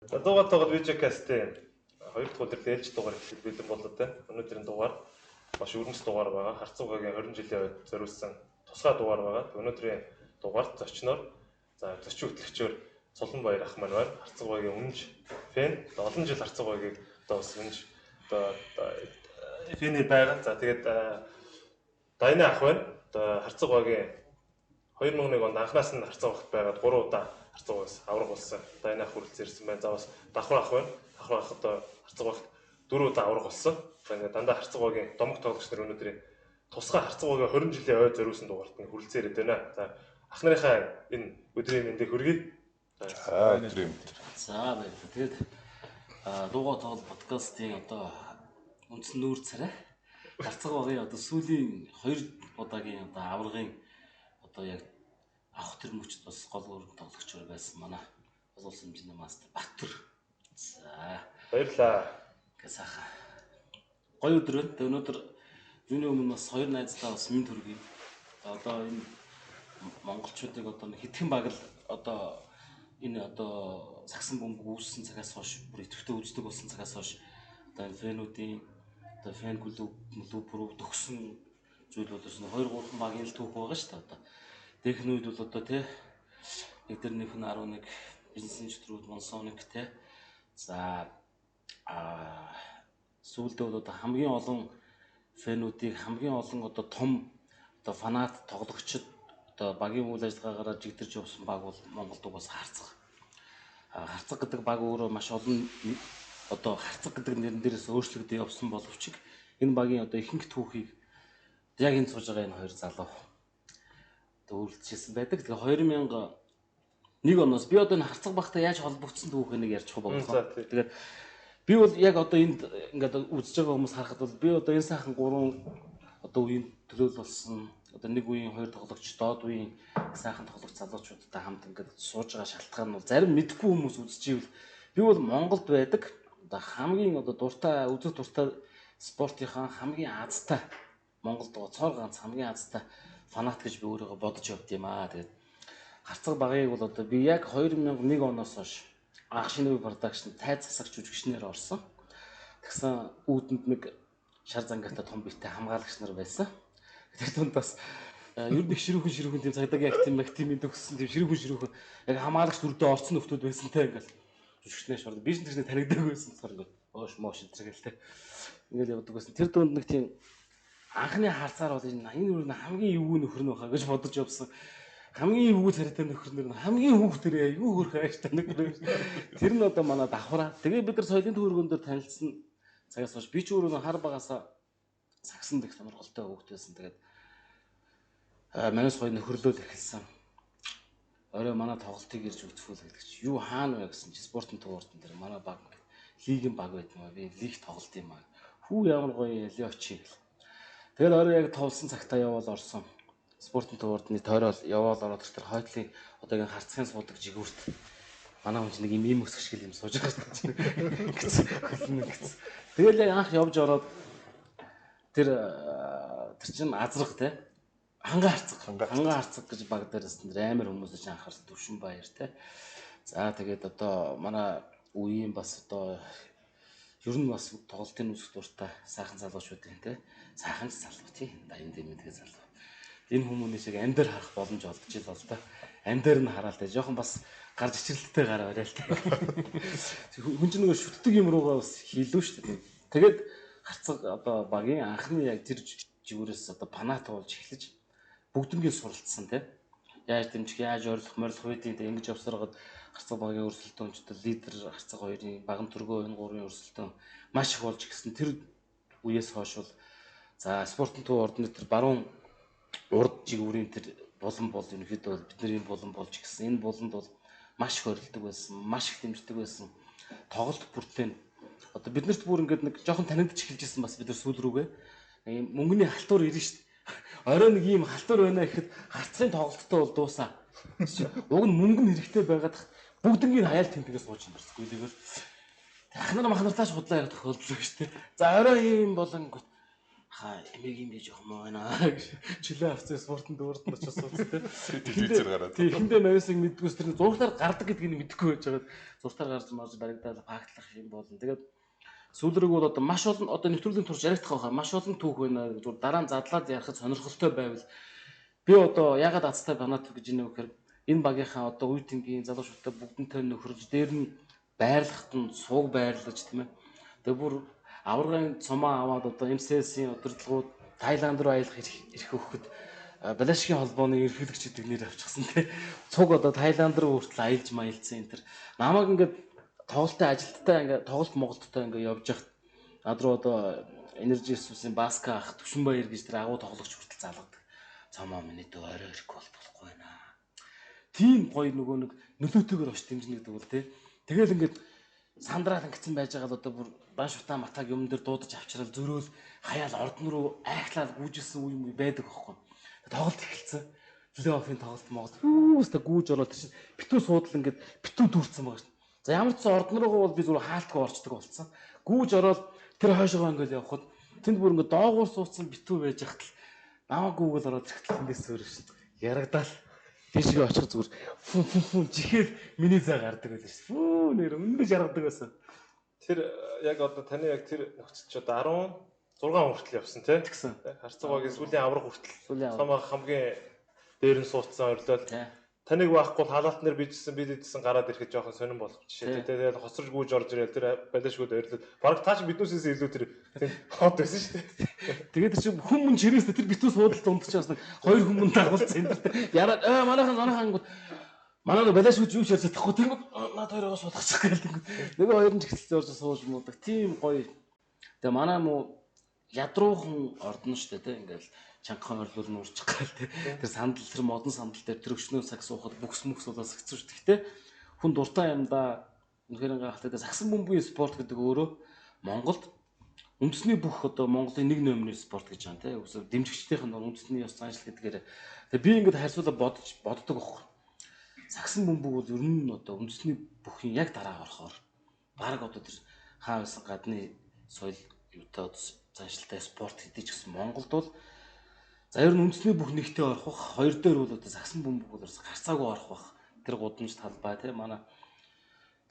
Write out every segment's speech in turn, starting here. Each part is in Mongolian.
Дугаар тоглоод видеокастын 2 дахь өдөр ээлж дугаар эхлэх бэлэн болоо те. Өнөөдрийн дугаар маш өрнөс дугаар байгаа. Харцуугагийн 20 жилийн үед зориулсан тусгай дугаар байгаа. Өнөөдрийн дугаарт зочноор зочин хөтлөгчөөр Цуланбаяр ах маань байна. Харцуугагийн үнж фэн. Олон жил Харцуугагийг одоо бас үнж одоо фэний байгаа. За тэгээд Дайны ах байна. Одоо Харцуугагийн 2001 онд анхнаас нь Харцуугт байгаад 3 удаа Харцуугаас авраг болсон. Дайны ах хүрэлцэн ирсэн байна. За бас давхар ах байна. Давхар ах одоо Харцуугт 4 удаа авраг болсон. За ингээд дандаа Харцуугагийн домог тоглогч нар өнөөдрийн тусгай Харцуугагийн 20 жилийн ой зориулсан дугаарт нь хүрэлцэн ирээд байна. За ах нарынхаа энэ өдрийн мэндийг хүргэе. За өдрийн мэнд. За баярлалаа. Тэгээд дуугаа тоглох подкастын одоо үндсэн нүүр царай Харцуугагийн одоо сүүлийн 2 удаагийн одоо аврагын одоо яг авах тэр мөчд бас гол өргөн тоглогчор байсан манай олон улсын хэмжээний мастер Баттүр. За Баярлалаа. Гэсаха. Гоё өдөр байна. Тэгээд өнөөдөр юуны өмнө бас хоёр найзтаа бас мэд хүргэе. Одоо энэ монголчуудыг одоо хэдхэн баг л одоо энэ одоо сагсан бөмбөг үүссэн цагаас хойш бүр идэвхтэй үздэг болсон цагаас хойш одоо энэ фэнүүдийн одоо фэн клуб төгсөн зүйл бол 2-3 багийн л түүх байгаа шүү дээ одоо. Технүүд бол одоо тий эдгэрнийх нь 11 бизнес инженерүүд Монсоник тий. За сүүлдээ бол одоо хамгийн олон фэнүүдийг хамгийн олон одоо том одоо фанат тоглогчид одоо багийн үйл ажиллагаагаар жигдэрч явсан баг бол Монголд бас Харцаг. Харцаг гэдэг баг өөрөө маш олон одоо Харцаг гэдэг нэрэн дээрээс өөрчлөгдөж явсан боловч энэ багийн одоо ихэнх түүхийг яг энэ сууж байгаа энэ хоёр залуу өөрчлөжсэн байдаг. Тэгээ 2001 оноос би одоо энэ Харцаг багтай яаж холбогдсон түүхийг нэг ярьчих бодлоо. Тэгээд би бол яг одоо энд ингээд үзэж байгаа хүмүүс харахад бол би одоо энэ сайхан 3 одоо үеийн төлөөл болсон одоо нэг үеийн 2 тоглогч доод үеийн сайхан тоглогч залуучуудтай хамт ингээд сууж байгаа шалтгаан нь бол зарим мэдхгүй хүмүүс үзчихвэл би бол Монголд байдаг одоо хамгийн одоо дуртай үзэх дуртай спортынхаа хамгийн азтай Монголд байгаа цоор ганц хамгийн азтай фанат гэж би өөрийгөө бодож явд юм аа. Тэгээд Харцаг багыг бол одоо би яг 2001 оноос хойш Ах шинэ продакшн тайз засагч жүжигчнээр орсон. Тэгсэн үүдэнд нэг шар зангаатай том биетэй хамгаалагч нар байсан. Тэр тунд бас ер нь их ширүүхэн тийм цагдаагийн актимийн төгссөн тийм ширүүхэн яг хамгаалагч дүрдээ орсон нөхдүүд байсан те ингээл жүжигчнээс ордог. Бизнес тэрний танигдаг байсан болохоор ингээд оош моош зэрэгтэй ингээл явдаг байсан. Тэр дунд нэг тийм анхны харцаар бол энэ өөр хамгийн эвгүй нөхөр нь баха гэж бодож явсан. Хамгийн эвгүй царайтай нөхөр нь хамгийн хүүхдэрээ айгүй хөрх ааштай нөхөр. Тэр нь одоо манай давхраа. Тэгээ бид нар соёлын төвөргөн дээр танилцсан цагаас хойш би ч өөрөө хар багасаа сагсан дэх сонирхолтой хүүхд байсан. Тэгээд манайс гоё нөхөрлөл эхэлсэн. Орой манай тоглолтыг ирж үзвэл гэдэг чи юу хаана вэ гэсэн чи спортын тууртан дээр манай баг лигийн баг байдгаа би лиг тоглолт юм аа. Хүү ямар гоё яли очив. Тэгээд орой яг товлсон цагтаа явал орсон. Спортын туурдны тойрол яваал ороод тэр хойтлын одоогийн Харцгийн суудаг жигүүрт манай хүн чинь нэг юм өсгөж гэл юм сууж байгаа шүү дээ. Тэгэл яг анх явж ороод тэр чинь азрах те ханга харцаг гэж баг дээрээс амар хүмүүс чинь анхаарсан Төвшин Баяр те. За тэгээд одоо манай үеийн бас одоо ер нь бас тоглолтын үсэг дуртай сайхан залуучуудын те сайхан залуу тий дайнд мэдгээ залуу. Энэ хүмүүсийг амдэр харах боломж олдож ил бол та. Амдэр нь хараал тэ. Жохон бас гарч ичрэлттэй гараа барай л та. Хүн чинь нөгөө шүтдэг юм руугаа бас хийлүү шүү дээ. Тэгээд Харцаг одоо багийн анхны яг тэр жигүүрээс одоо панат болж эхлэж бүгднгийн суралцсан тэ. Яаж дэмжих, яаж ойрлох үедээ ингэж явсараад Харцаг багийн өрсөлдөөнчд лидер Харцаг хоёрын баган төргөө энэ гурван өрсөлдөөн маш их болж гисэн. Тэр үеэс хойш бол за спортын төв ордны тэр баруун урд жигүүрийн тэр булан бол ерөнхийдөө бидний булан болж гисэн. Энэ буланд бол маш их орилдог байсан, маш их дэмждэг байсан. Тоглолт бүртээ одоо биднэрт бүр ингээд нэг жоохон танигдчих эхэлжсэн бас бид нар сүүл рүүгээ ийм мөнгөний халтур ирнэ шүү дээ. Орой нэг ийм халтур байна гэхэд Харцгийн тоглолттой бол дуусаа. Уг нь мөнгө нь хэрэгтэй байгаад бүгднийг хаяал тэмдгээс сууж юм байна. Гүйлгээр ахнаар махнартаа худлаа ярих тохиолдол шүү дээ. За орой ийм болон эмиг юм гэж юм байна гэж чөлөө авцсан спортын дуурд нь очиж сууцтай. Телевизээр гараад. Тийм хиндэ нависыг мэддгүйс тэр зургатаар гардаг гэдгийг нь мэдэхгүй байж байгаа. Зургатаар гарч марж баригдаад фактлах юм болно. Тэгээд сүүлрэг бол одоо маш олон одоо нэвтрүүлгийн турш яригдах байгаа. Маш олон түүх байна. Зүгээр дараа нь задлаад ярихад сонирхолтой байвал би одоо ягаад Азтай фанат гэж нэ вэхээр энэ багийнхаа одоо үе тэнгийн залуучуудтай бүгднтэй нөхөрлж дээр нь байрлахад нь сууг байрлаж тийм ээ. Тэгээ бүр аваргын цомоо аваад одоо МСС-ийн удирдлагууд Таиланд руу аялах ирэх өгөхөд Балашгийн холбооны ерхийлэгчид нэр авчихсан тийм. Цуг одоо Таиланд руу хүртэл аялж маялцсан энэ төр. Намайг ингээд тоглолтын ажилттай ингээд тоглолт Монголдтой ингээд явж яхад над руу одоо Energy Resource-ийн Баска ах Төвшинбаяр гэж тэр агуу тоглогч хүртэл залгадаг. Цомоо миний дөө орой ирэхгүй болохгүй байна. Тийм гоё нөгөө нэг нөлөөтэйгээр очт дэмжнэ гэдэг бол тий. Тэгэл ингээд сандраад ингэсэн байж байгаа л одоо бүр бан шутаа матаг юм дээр дуудаж авчрал зөрөөл хаяал ордон руу айхлаад гүйжсэн үе юм байдаг аахгүй. Тоглолт эхэлсэн. Плей-оффын тоглолт Монгол өстө гүйж ороод чинь битүү суудал ингээд битүү дүүрсэн байгаа шүү. За ямар ч ордон руугаа бол би зүгээр хаалтгүй орчдөг болсон. Гүйж ороод тэр хойшоогоо ингээд явхад тэнд бүр ингээд доогуур суудсан битүү байж хахтал намаагүйгэл ороод захтал эндээс зөөрөв шүү. Ярагдаал тийшээ очих зүгээр фүн жихээр миний зай гардаг байлаа шүү. Фүү нэр өмнөж яргадаг байсан. Тэр яг одоо таны яг тэр нөхцөл ч одоо 16 хүртэл явсан тий. Тэгсэн. Харцаагийн сүүлийн авраг хүртэл. Цомоо хамгийн дээр нь суудсан орлол. Таныг байхгүй халаалт нэр bijсэн бид идсэн гараад ирэхэд жоохон сонирн болох жишээ. Тэгээд хоцорж гүйж орж ирэл тэр балишгууд ойрлол. Бараг тааш биднүүсээс илүү тэр хот байсан шүү дээ. Тэгээд чи хүмүүс чирээс тэр битүү суудалд унтчихсан хоёр хүмүүс дагуулсан энэ тэр. Яраад манайхан гот манай балишгууд юу ч ярьж чадахгүй тэр над хоёроо суулгачих гээл тэнгүүд. Нөгөө хоёр нь ч ихтэй орж сууж муудаг. Тийм гоё. Тэгээ манай муу ядруухан ордон шүү дээ ингээл чангахан орлол нь урчих гээл тэр сандал тэр модон сандал дээр тэр өчнөө цаг суухад бүкс болоо сагцсан шүү дээ. Хүн дуртай юм да. Үнэхээр гахтай сагсан бөмбөгийн спорт гэдэг өөрөө Монголд үндэсний бүх одоо Монголын нэг номерын спорт гэж байна тийм. Үгүй дэмжигчдийн үндэсний ёс заншил гэдгээр тэгээ би ингээд харьцуулаад боддог аахгүй. Сагсан бөмбөг бол ер нь одоо үндэсний бүхийн яг дараа орохоор баг одоо тэр хаа байсан гадны соёл юутай заншилтай спорт хэдий ч гэсэн Монголд бол за ер нь үндэсний бүх нэгтээ орох бах хоёр дээр бол одоо сагсан бөмбөг бол гарцаагүй орох бах тэр гудамж талбай тийм манай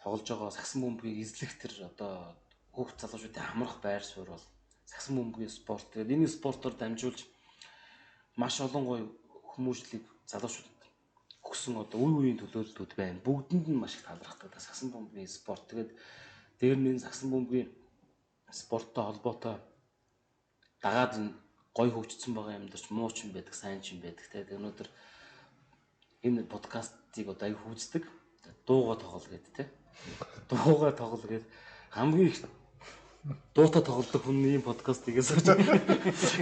тоглож байгаа сагсан бөмбөгийг эзлэх тэр одоо хүүхд залуучуудын амрах байр суурь бол сагсан бөмбөгийн спорт. Тэгээд энэ спортоор дамжуулж маш олон гоё хүмүүжлийг залуучууд өгсөн одоо үе үеийн төлөөллүүд байна. Бүгдэнд нь маш их талархдаг сагсан бөмбөгийн спорт. Тэгээд дээр нь сагсан бөмбөгийн спорттой холбоотой дагаад энэ гоё хөгжсөн байгаа юм дэрч муу ч юм байдаг, сайн ч юм байдаг. Тэгээд өнөөдөр энэ подкастыг одоо аяг хөгждөг. Дууга тоглол гэдэг те. Дууга тоглол гэдэг хамгийн их дуутай тоглодог хүн ийм подкастыг хийж байгаа.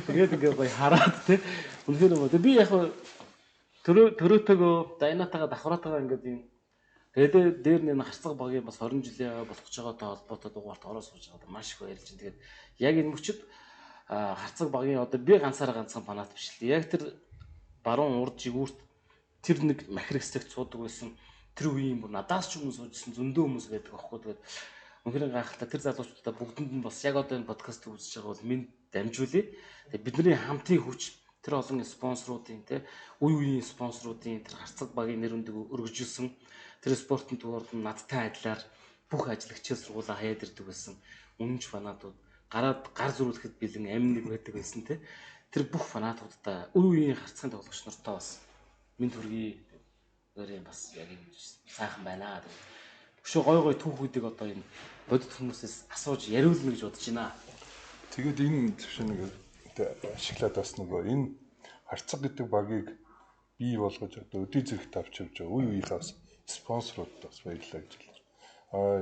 Тэгээд ингээ гоё хараад те. Үнэхээр юм. Би яг төрөөтэйгөө дайнатаага давхраатаага ингээд юм. Тэгээд дээр нь харцаг багийн бас 20 жилийн болох ч байгаатай холбоотой дугаарт ороо сууж байгаа маш их баярлж байна. Тэгээд яг энэ мөчөд харцаг багийн одоо би ганцхан фанат биш л. Яг тэр баруун урд жигүүрт тэр нэг махрэгсэгт суудаг байсан. Тэр үеийн бүр надаас ч хүмүүс суужсэн зөндөө хүмүүс байдаг аахгүй. Тэгээд үнэхээр гайхалтай тэр залуучуудаа бүгдэнд нь бас яг одоо энэ подкаст үзэж байгаа бол минь дамжуулъя. Тэгээд бидний хамтын хүч тэр олон спонсоруудын те үе үеийн спонсоруудын тэр харцаг багийн нэр өндөг өргөжүүлсэн тэр спортын дуурд надтай адилаар бүх ажлагчид сургуулаа хаяад ирдэг байсан үнэнч фанатууд гараад гар зүрүүлэхэд бэлэн амин нэг байдаг байсан те тэр бүх фанатуудаа үе үеийн харцагын тоглогч нартаа бас минь төргий өөрөө бас яг юм сайхан байна. Өшөө гой түүхүүдийг одоо энэ бодит хүмүүсээс асууж яриулна гэж бодож байна. Тэгээд энэ төвшнийг ашиглаад бас нөгөө энэ харцаг гэдэг багийг бий болгож одоо өдий зэрэгт авч явж байгаа үе үеийнхээ бас спонсоруудад бас баярлалаа гэж хэлж.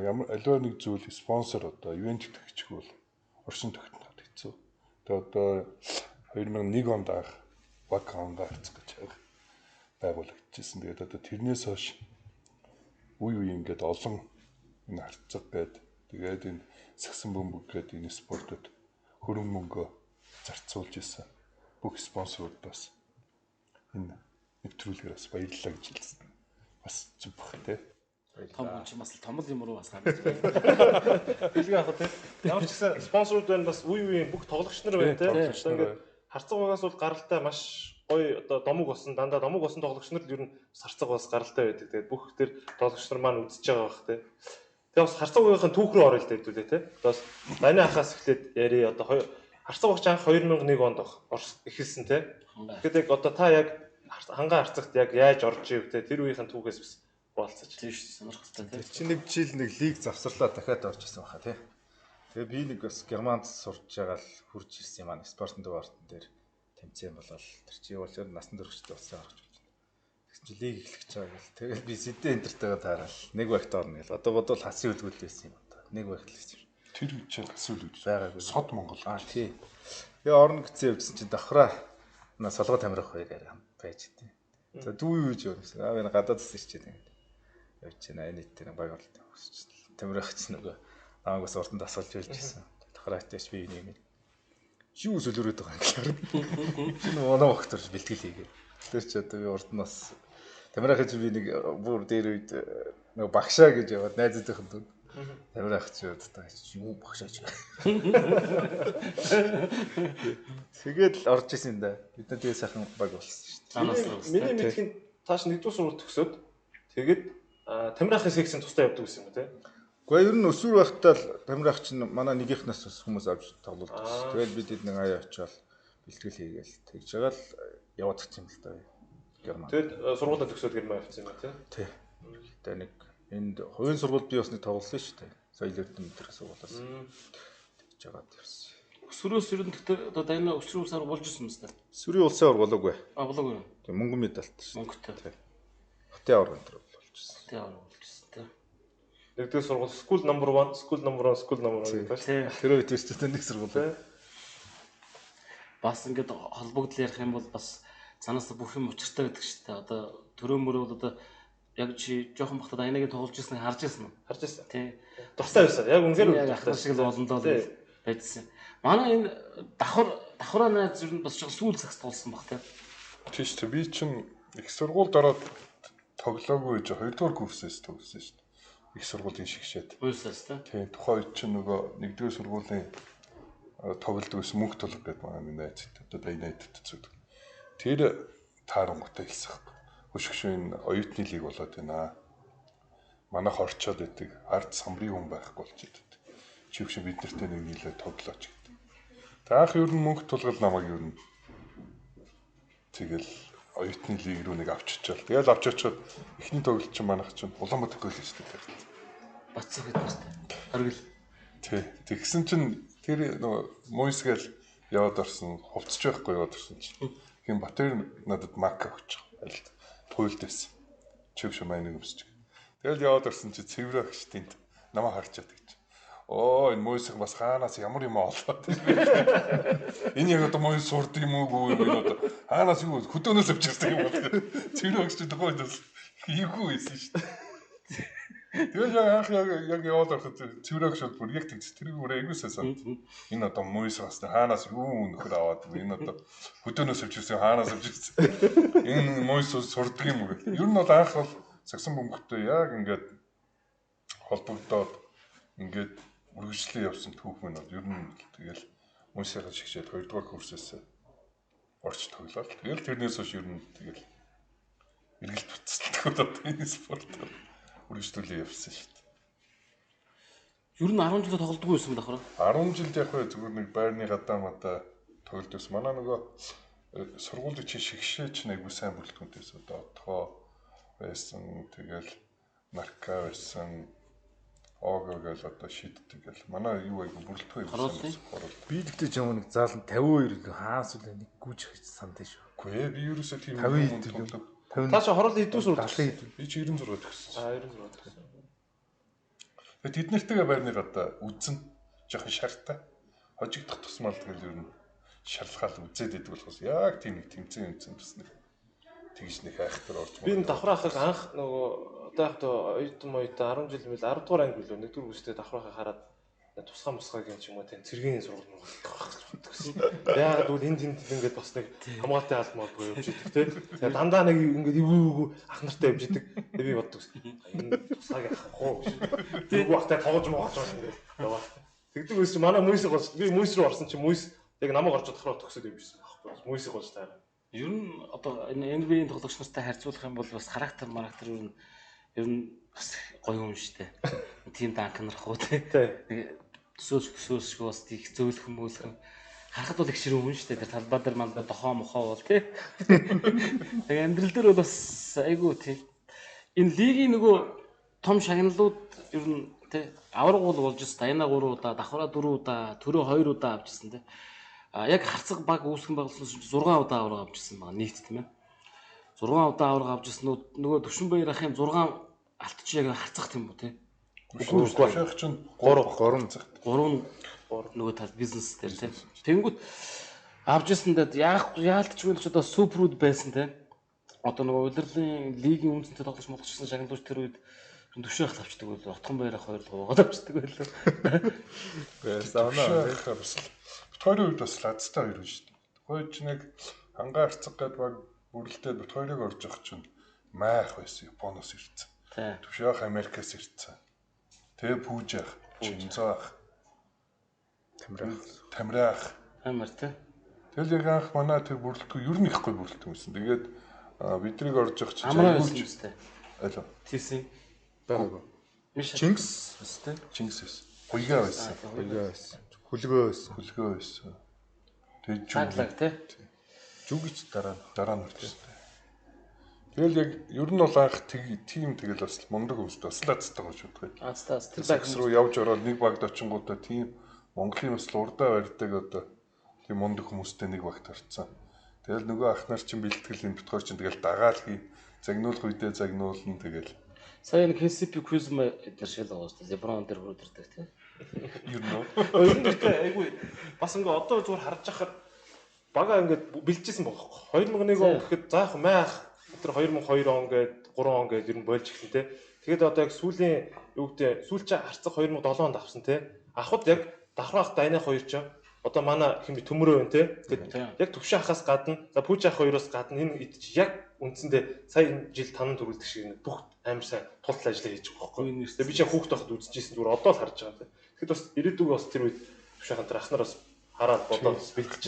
Ямар аливаа нэг зүйл спонсор одоо ивент төгсчих бол оршин тогтноход хэцүү. Тэгээд одоо 2001 онд анх баг ханга харцаг гэж байгуулагдчихсэн. Тэгээд одоо тэрнээс хойш үе үе ингээд олон энэ харцаг тэгээд энэ сагсан бөмбөг гэдэг энэ спортод хөрөнгө мөнгө зарцуулж исэн бүх спонсорууд бас энэ нэвтрүүлгээр бас баярлалаа гэж хэлсэн. Бас зүг бах тий. Том хүн чи бас том юм руу бас харж байна. Хэлгээ авах тийм. Ямар ч гэсэн спонсорууд байна бас үе үеийн бүх тоглогч нар байна тийм. Ингээд харцаг багаас бол гаралтай маш гоё одоо домог болсон дандаа домог болсон тоглогч нар л ер нь харцаг бас гаралтай байдаг. Тэгээд бүх тэр тоглогч нар маань үзэж байгаа бах тийм. Тэгээ бас харцаг багийн түүх рүү орё л дээдүүлээ тийм. Одоо бас дайны ахаас эхлээд яри одоо харцаг багч анх 2001 онд эхэлсэн тийм. Тэгэхээр яг одоо та яг хангаа харцагт яг яаж орж ив тийм тэр үеийн түүхээс бас болцож. Тийм шүү сонирхолтой тийм. Чи нэг жил нэг лиг завсарлаа дахиад орж ирсэн баха тий. Тэгээ би нэг бас Германд сурж байгаа л хурж ирсэн юм аа. Спортын дугаартан дээр тэмцээн болол тэр чи бол насан туршид болсон гарч байна. Тэгсэн чи лиг эхлэх гэж байгаа гэл. Тэгэл би Сэдэ энтертэйгээ таарал нэг багт орно гэл. Одоо бодвол хасын үлгүүл байсан юм одоо. Нэг багт л гэж. Тэр үчиг асуул үж байгаагүй. Сод Монгол. Тий. Тэгээ орно гэсэн явдсан чи давхраа солгоо тамирах хоёроо байж тээ. За дүү юу гэж явсан. Энэ гадаад засаж чихэд ингэ. Явж байна. Нийтдээ нэг баг болтой өсч. Тамирах чинь нөгөө намайг бас уртанд асуулж байлж гисэн. Давхраатай ч би нэг юм. Юу сүлрээд байгаа юм гэхээр. Шинэ оноо өгтөрж бэлтгэл хийгээ. Тэр чи одоо би уртнаас тамирах чи би нэг бүр дээр үед нөгөө багшаа гэж яваад найзуудын дүн. Тамирах чи одоо юу багшаа чи. Тэгээд л орж исэн да. Бид нар тэгээ сайхан баг болсон шүү дээ. Миний мэдхийн тааш нэгдүгээр сургууль төгсөөд тэгээд тамирахын секцийн тусдаа явдаг гэсэн юм уу те? Гэхдээ ер нь өсвөр байхдаа л тамирах чинь манай нэгийнхнээс бас хүмүүс авч тоглолдог гэсэн. Тэгэл бид нэг аяа очиод бэлтгэл хийгээл тэгж байгаа л яваад гэх юм л да. Герман. Тэгээд сургуулаа төгсөөд Герман авчихсан юм байна те? Тий. Тэгээд нэг энд хувийн сургуульд би бас нэг тоглосон шүү дээ. Соёл эрдэнэ мэдрэх сургуулиас. Тэгж жагаад явсан. Өсвөрөөс ер нь гэхдээ одоо дайна өсвөр усаар болж ирсэн юм байна. Сүрийн улсын ор болоогүй. Болоогүй юу? Тэг мөнгөн медальт шүү. Мөнгөтэй. Хотын авар энэ болж ирсэн. Тий аваа болж ирсэн тий. Нэгдүгээр сургууль school number 1 гэдэг Тий. Тэр үед төстэй нэг сургууль. Бас ингээд холбогдол ярих юм бол бас цаанаас бүх юм учиртай байдаг шүү дээ. Одоо төрөө мөрөө одоо яг чи жоохон бахтад айнагийн тоглож ирсэн харж ирсэн үү? Харж ирсэн. Тий. Дуртай байсан. Яг үнээр дуртай шиг л болондоо байдсан. Манай энэ давхраа найз ер нь бас жоохон сүүл цагт болсон баг тий. Тийш тэ би чинь их сургуульд ороод тоглоогүй гэж 2 дугаар курсээс төгссөн шүү дээ. Их сургуулийн шигшээд. Уйлсаас тий. Тийм тухайн үед чинь нөгөө 1-р сургуулийн тоглолт гэсэн мөнгө толго гэдэг манай найз одоо дайнад төцөд. Тэр таарангуудаа хэлсэн. Хөшгшийн оюутны лиг болоод байна. Манайх орчоод байдаг. Ард самбарын хүн байхгүй болж байдаг. Чи хөшөө бид нартэй нэг нийлээ тоглооч гэдэг. Таах ер нь мөнгө тулгал намайг ер нь тэгэл оюутны лиг рүү нэг авчичаал. Тэгэл авч очиод эхний тоглолт чинь манайх чинь Улаанбаатар коллеж дээр. Бацсан хэд нартай. Хоригл. Тий. Тэгсэн чинь тэр нөгөө мойсгээл яваад орсон. Хувцж байхгүй яваад орсон чинь. Хин Батэр надад мак өгч байгаа. Аль туйлд байсан. Чивш маань өмсч. Тэгэл яваад орсон чи цэврээ гэж тэнд намаа харчаад гэж. Оо энэ мойсх бас хаанаас ямар юм олоод. Энэ яг одоо мойс сурд юм уу энэ одоо хаанаас юу хөдөөнөөс авчирсан юм бол цэврээ өгч тухайд бас хийхгүй байсан шүү дээ. Тэгэл яг яваад ороход цэврээ өгч бүр яг тэгс тэр бүр айгуусаа санд. Энэ одоо мойс бас хаанаас юу нөхөр аваад энэ одоо хөдөөнөөс авчирсан хаанаас авчирсан. Энэ мойс сурдаг юм уу гэх. Ер нь бол анх бол цагсан бөмбөгтэй яг ингээд холбогдоод ингээд үргэлжлэн явсан түүх мөн бол ер нь тэгэл мойсоо шигшээд 2 дугаар курсээс орч тоглоод тэгэл тэрнээс хойш ер нь тэгэл эргэлт буцалтдаг одоо энэ спортоор үргэлжлүүлээ явсан шүү дээ. Ер нь 10 жил тоглодгүй байсан давхраа. 10 жилд яг хөө зүгээр нэг байрны гадаа мата тоглож байсан. Манай нөгөө сургуулийн чи шигшээч нэг сайн бүлтгүнтэйс одоо отгоо байсан. Тэгэл нарка байсан. Ого гэл одоо шийддэг гэл. Манай юу айгу бүрэлдэхүүн байсан. Би тэгтээ ч юм нэг заалан 52 хаас үл нэг гүйж хийж сандаа шүү. Үгүй ээ би ерөөсөө тийм 50 Тааш хорол хэдүүс үр галын би чи 96 төгссөн. 96 төгссөн. Тэгээд тэд нэртэйгээ байрны гадаа үзэн жоохон шартай. Хожигдох тусмал тэгэл ер нь шарлахаал үзээд идэг болохоос яг тийм нэг тэмцээн бас нэг тэгж нэг хайхтар орж Би энэ давхраа ахыг анх нөгөө одоо яг тоо оюутан 10 жил мэл 10 дугаар анги билүү 1-р бүстэй давхраа ахыг хараад тусгай мусгайгийн ч юм уу тийм цэргийн сургууль гэсэн. Яагаад гэвэл энд ингээд бас нэг хамгаалалтын албамаагүй явж идэг те. Тэгээ дандаа нэг ингээд ивүү ах нартай явж идэг. Тэгээ би боддог. Энэ тусгайг авах уу гэж. Тэргүй ахтай тоож моогч байна ингээд яваа. Тэгдэг байсан чи манай мөйсийг голж би мөйс рүү орсон чи мөйс яг намайг орж чадхаар төгсөд явжсэн байхгүй. Мөйсийг голж таараа. Ер нь одоо энэ NBA-ийн тоглогч нартай харьцуулах юм бол бас характер ер нь бас гоё юм шүү дээ. Тим данкнарх уу тий. Төсөөлшгүй бас их зөөлхөн мөөлхөн харахад бол их ширүүн хүн шүү дээ. Тэр талбай дээр манд дохоо мохоо бол тий. Тэгээ амьдрал дээр бол бас айгүй тий. Энэ лигийн нөгөө том шагналууд ер нь тий аврагуул болж байна. Дайна 3 удаа, давхраа 4 удаа, төрөө 2 удаа авчихсан тий. Яг харцаг баг үүсгэн байгуулсан 6 удаа авраг авчихсан байгаа нийт тийм ээ. 6 удаа авраг авчихсан нөгөө Төвшин Баяр ахын 6 алтч яг харцах тийм үү тий. Үгүй чинь 3 нөгөө тал бизнес дээр тий. Тэнгүүт авчихсан дээр яалтчгүй л ч одоо суперуд байсан тий. Одоо нөгөө удирдлын лигийн үнцэнтэй тоглож молгочсон шагналууч тэр үед Төвшин ах авчдаг байлоо. Отхон Баяр ах 2 гол авчдаг байлоо. Санаа бас Битхоёрын үед бас лацтай хоёр шүү дээ. Тухайн ч нэг хангаа харцаг гэдэг баг бүрэлдээд Битхоёрыг орж явах чинь майх байсан. Японоос ирсэн. Төвшөөх Америкаас ирсэн. Тэгээ Пүүжих, Чинзоох, Тамраах. Амар тий. Тэгэл яг анх манай тэр бүрэлдэхүүн ер нь ихгүй бүрэлдэхүүн байсан. Тэгээд биднийг орж явах чинь амар байсан юм тест. Алуу. Тийсэн. Байгаагүй. Чингис өстэй. Чингис. Гуйгаа байсан. Хүлгөө байсан. Тэгээд Таглаг тий. Жүгич дараа нь хүрсэн. Тэгэл яг ер нь бол анх тийм тэгэл бас мундаг хүмүүстэй бас лацтай гэж боддог. Ацтаас тэр баг руу явж ороод нэг багт очингуудаа тийм Монголын бас урдаа барьдаг одоо тийм мундаг хүмүүстэй нэг багт орцсон. Тэгэл нөгөө ах нар чинь бэлтгэл юм битгаар чинь тэгэл дагаал загнуулах үедээ загнуулна тэгэл. Сая нэг KCP Quiz-м дээр шил байгаа шүү дээ. Зеброн дээр хүрдэрдэг тий. Ер нь айгүй бас ингээ одоо зүгээр харж ахаар бага ингээд бэлжижсэн байгаа. 2001 он гэхэд заах майх тэр 2002 он гээд 3 он гээд ер нь болж эхэлсэн те. Тэгээд одоо яг сүүлийн юу гэдэг сүүлчээ харцах 2007 онд авсан те. Ахад яг давхрах дайнах хоёр ч одоо манай хэмби төмөрөө байна те. Тэгээд яг Төвшин ахаас гадна за Пүүж ах хоёроос гадна энэ ид чи яг үндсэндээ сая энэ жил танан төрүүлдэг шиг бүх амар сайн тултал ажиллаа хийж байгаа байхгүй. Тэгээд би чи хүүхд байхад үзчихсэн зүгээр одоо л харж байгаа те. Тэгэхэд бас ирээдүг бас тэр үед Төвшин тэр ах нар бас хараад бодоод бэлтгэлж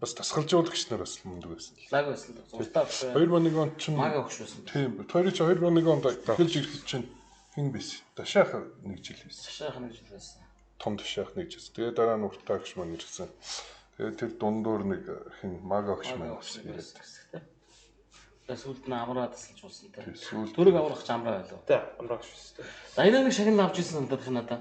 бас тасгалжуулагч нар бас мундаг байсан. Лаг байсан. Зуртаа 2001 онд чинь мага өгшөөсөн. Тийм. Хоёрын чи 2001 онд эхэлж ирэх чинь хин байсан. Ташаах нэг жил байсан. Ташаах нэг жил байсан. Том ташаах нэг жил. Тэгээ дараа нь уртаа агш маань ирсэн. Тэгээ тэр дундуур нэг хин мага агш маань ирсэн. Тэгээ сүлд нь амраа тасалж болсон те. Төрөг аврах ч амраа байлаа. Тэ амраа агш байсан. Дайнамик шагнал авч ирсэн надад надаа.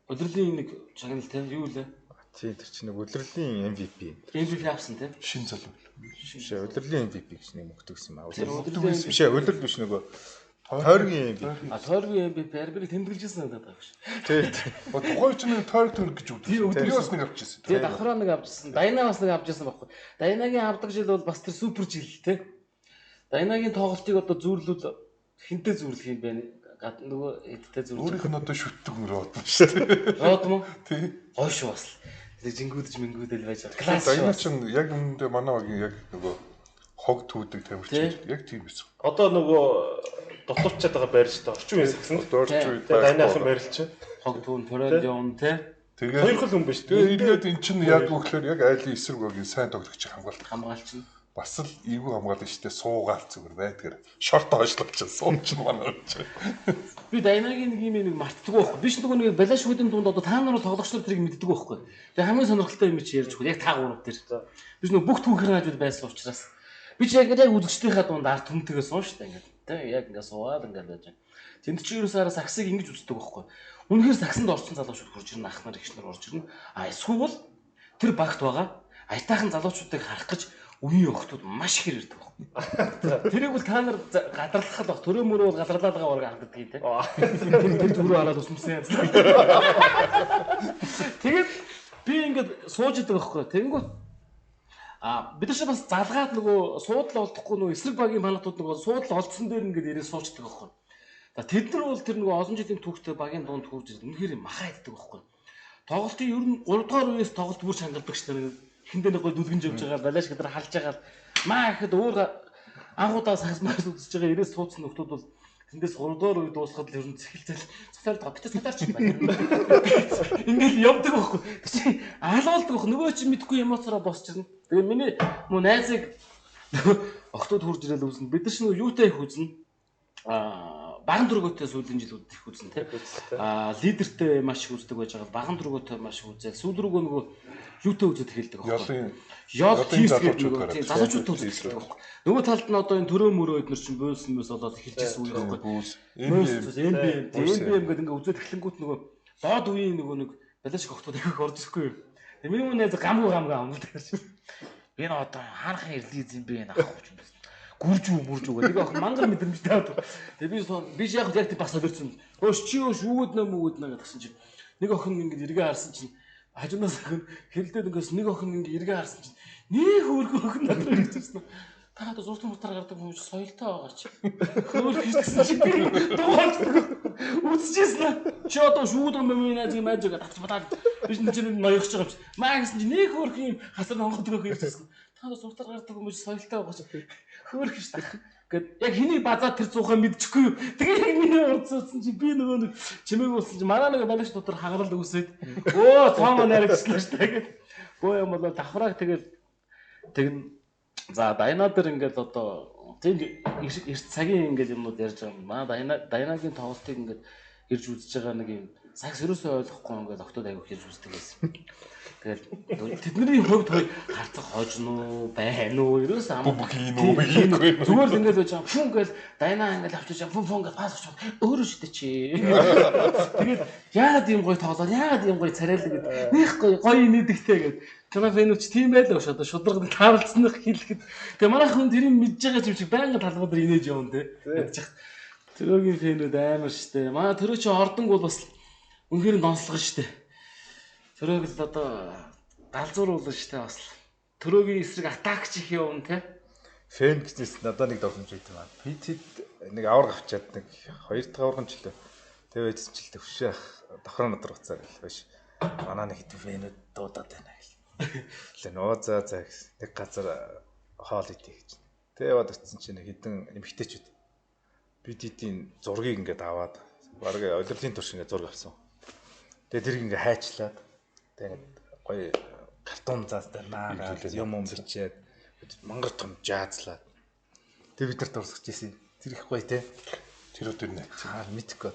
Өдрөлийн нэг шагнал те юу лээ? Тийм тэр чинь нэг удирдлийн MVP. MVP авсан те. Шин залуу. Биш удирдлийн MVP гэж нэг мөгтөгсөн маа. Удирдлийн биш удирд биш нөгөө тойргийн MVP. Тойргийн MVP арбиг тэмдэглэжсэн надад байгаа ш. Тийм. Тухайн чинь тойр төр гэж үгдээ. Би бас нэг авчихсан. Тэгээ давхраа нэг авчихсан. Дайна бас нэг авчихсан байхгүй. Дайнагийн авдаг жил бол бас тэр супер жил те. Дайнагийн тоглолтыг одоо зүүрлүүл хинтээ зүүрлэх юм байна. Нөгөө эдтэй зүүрлэх. Өөрийнх нь одоо шүтдэг мөрөөд нь шүү дээ. Роод мó? Тийм. Гой шүү бас. Жингүүдж мингүүдэл байж байгаа. Класс. Дайна чинь яг үүндээ манай багийн яг нөгөө хог түүдэг тамирчин яг тийм байсан. Одоо нөгөө дутуурчаад байгаа байр шүү дээ. Орчин үеэс гэсэн. Орчин үед дайнаахын байрлал чинь. Хог түүн төрөл явна те. Тэгээ хоёр хөл хүн биш. Тэгээ эргээд эн чинь яг өгөхлөөр яг айлын эсрэг багийн сайн тоглогчийг хамгаалч нь. Бас л эвгүй хамгаалагчтай суугаал зүгээр байдгаар шорт хойшлох чинь сууч манай ч. Би Дайнагийн нэг юм нэг мартдаггүй байхгүй. Би ч нөгөө нэг балашгуудын дунд одоо та нар бол тоглогч нар тэрийг мэддэг байхгүй. Тэгээ хамгийн сонирхолтой юм чи ярьж байгаа. Яг та гурав дээр. Би ч нөгөө бүх түүхийн хажууд байсан учраас би ч яг үзэгчдийнхаа дунд арт хүнтэйгээ суун штэ ингээд. Тэ яг ингээд суугаад ингээд байж байгаа. Тэнд чи ерөөсөө саксыг ингэж үздэг байхгүй. Үнэхээр саксанд орсон залуучууд хурж ирнэ, ах нар их нар орж ирнэ. А эсвэл тэр багт байгаа аятайхан залуучуудыг харах гэж үеийн охтууд маш их ирдэг байхгүй. Тэрийг бол та нар гадарлах л баг. Төрөө мөрөө бол гадарлаад байгаа ураг ханддаг юм те. Тэр төрөө хараад усмсан. Тэгээд би ингээд сууж идэг байхгүй. Тэнгүүт бид нар бас залгаад нөгөө суудлаа олдохгүй нөгөө эсрэг багийн панатууд нөгөө суудлаа олдсон дээр ингээд ирээ суучдаг байхгүй. Тэд нар бол тэр нөгөө олон жилийн түүхтэй багийн дунд хурж ирдэг. Үнэхээр махаа иддэг байхгүй. Тоглолтын ер нь 3 дугаар үеэс тоглолт бүр шангалдаг ш нь. Эхэндээ нэг гой дүлгэнж явж байгаа балаш гэдэг халж байгаа. Маа гэхэд өөр анхудаа сагс маас үзэж байгаа ирээс суудсан нөхдүүд бол тэндээс 3 дугаар үе дуусахад л ер нь цэхэлцэл цоцоор тоглолт цоцоор ч байна. Ингээл явдаг байхгүй. Чи аалуулдаг байх. Нөгөө чи мэдгүй эмоцороо босчихно. Тэгээ миний муу найзыг октод хурж ирэл үзнэ. Бид нар ч нөгөө юутай их үзнэ. Баган дөргөөтэй сүүлийн жилүүд их үзнэ тий. Лидертэй маш их үздэг байж байгаа. Баган дөргөөтэй маш их үзэл. Сүүл рүүгөө нөгөө юутай үзээд эхэлдэг байхгүй. Ял тийс гэдэг залуучуудтай үздэг байхгүй. Нөгөө талд нь одоо энэ төрөө мөрөө эднэр чинь бөөс болоод эхэлжсэн үе байхгүй. NBM гэдэг ингээ үзээд эхлэнгүүт нөгөө доод үеийн нөгөө нэг балаш хогтууд их орж ирэхгүй. Тэгээ миний үнэ гамгүй амгалдаг гэж. Би нөө одоо хаанхын ирлиз юм бэ нах гэж юм. Гүрж үгүй. Нэг охин мангар мэдрэмжтэй байдаг. Тэгээ би яг бас солирсон. Өөш чи шүүгүүд нэ гэдгсэн чинь нэг охин ингэ эргээ харсан чинь хажуунаас хэрэлдээд ингээс нэг охин ингэ эргээ харсан чинь нэг хөөрхөн охин надад ирчихсэн. Та надад зуртан мутаар гардаг юм шиг соёлтой байгаа чи. Хөөрхөн хийсэн чи дугаалдаг. Үзчихсэн. Чи одоо шүүгүүд мэмээ нэг байж байгаа татч батаад биш нэг чинь ноёхж байгаа юм чи. Маа гэсэн чи нэг хөөрхөн хасар хонгод өгөх ирчихсэн. Та надад зуртаар гардаг юм шиг соёлтой байгаа чи. Хөөрхөн ш та. Гэт яг хэний базаа тэр зуухаа мэдчихгүй юу. Тэгээ яг миний урдсуусан чи би нөгөө нэг чимээг болсон чи манай нэг балаш дотор хагарал үсээд өө цаамаа наригчлаа ш та гэд. Боо юм болоо давхрааг тэгэл за дайна дээр ингээд одоо тийм эрт цагийн ингээд юмнууд ярьж байгаа юм. Маа дайнагийн тоглолтыг ингээд ирж үзэж байгаа нэг юм сагс ерөөсөө ойлгохгүй ингээд октод аяг хийж үздэг гэсэн. Тэгэл тэдний хувьд харцах хожно байна уу ерөөсөө зүгээр л ингээд байж байгаа. Фүн гэл дайнаа ингээд авчиж фүн гэл пас авчих. Өөрөө шидэ чи. Тэгээд яагаад юм гоё тоглоод яагаад юм гоё царайлаг гэдэг. Нэх гоё нийдэгтэй гэдэг. Чамаа фэнүүч тийм байлаа ш одоо шудраг тааралцсных хэлэхэд. Тэгээ манай хүн тэрийг мэдж байгаа юм шиг байнга талбар дээр инээж явна те. Ядчих. Төрөгийн фэнүүд амар штэ. Манай төрөө чи ордонг бол бас үнхээр донслого штэ. Төрөөг л одоо галзууруулна штэ бас. Төрөөгийн эсрэг атакч их явна те. Фэн гэснээс надад нэг догсомж өгдөг байна. Питэд нэг авар авчаад нэг 2 дахь аварган жилээ. Тэгээ байжсэн ч л төвшөөх давхраа надар уцаар гэл биш. Манай нэг хэдэн фэнүүд дуудаад байна гэл. Лээ нөө за гэсэн. Нэг газар хоол идэх гэж. Тэгээ яваад очсон чинь хэдэн эмхтэйчүүд. Питэдийн зургийг ингээд аваад баг удирдлын турш ингээд зураг авсан. Тэгээ тэрийг ингээд хайчлаад тэгээ гоё картон заас дээр наагаад юм бичээд мангар том жаазлаад тэг бид нарт орсгож ийсэн. Тэр их гоё те. Тэр өдөр нэ. Мэдхгүй.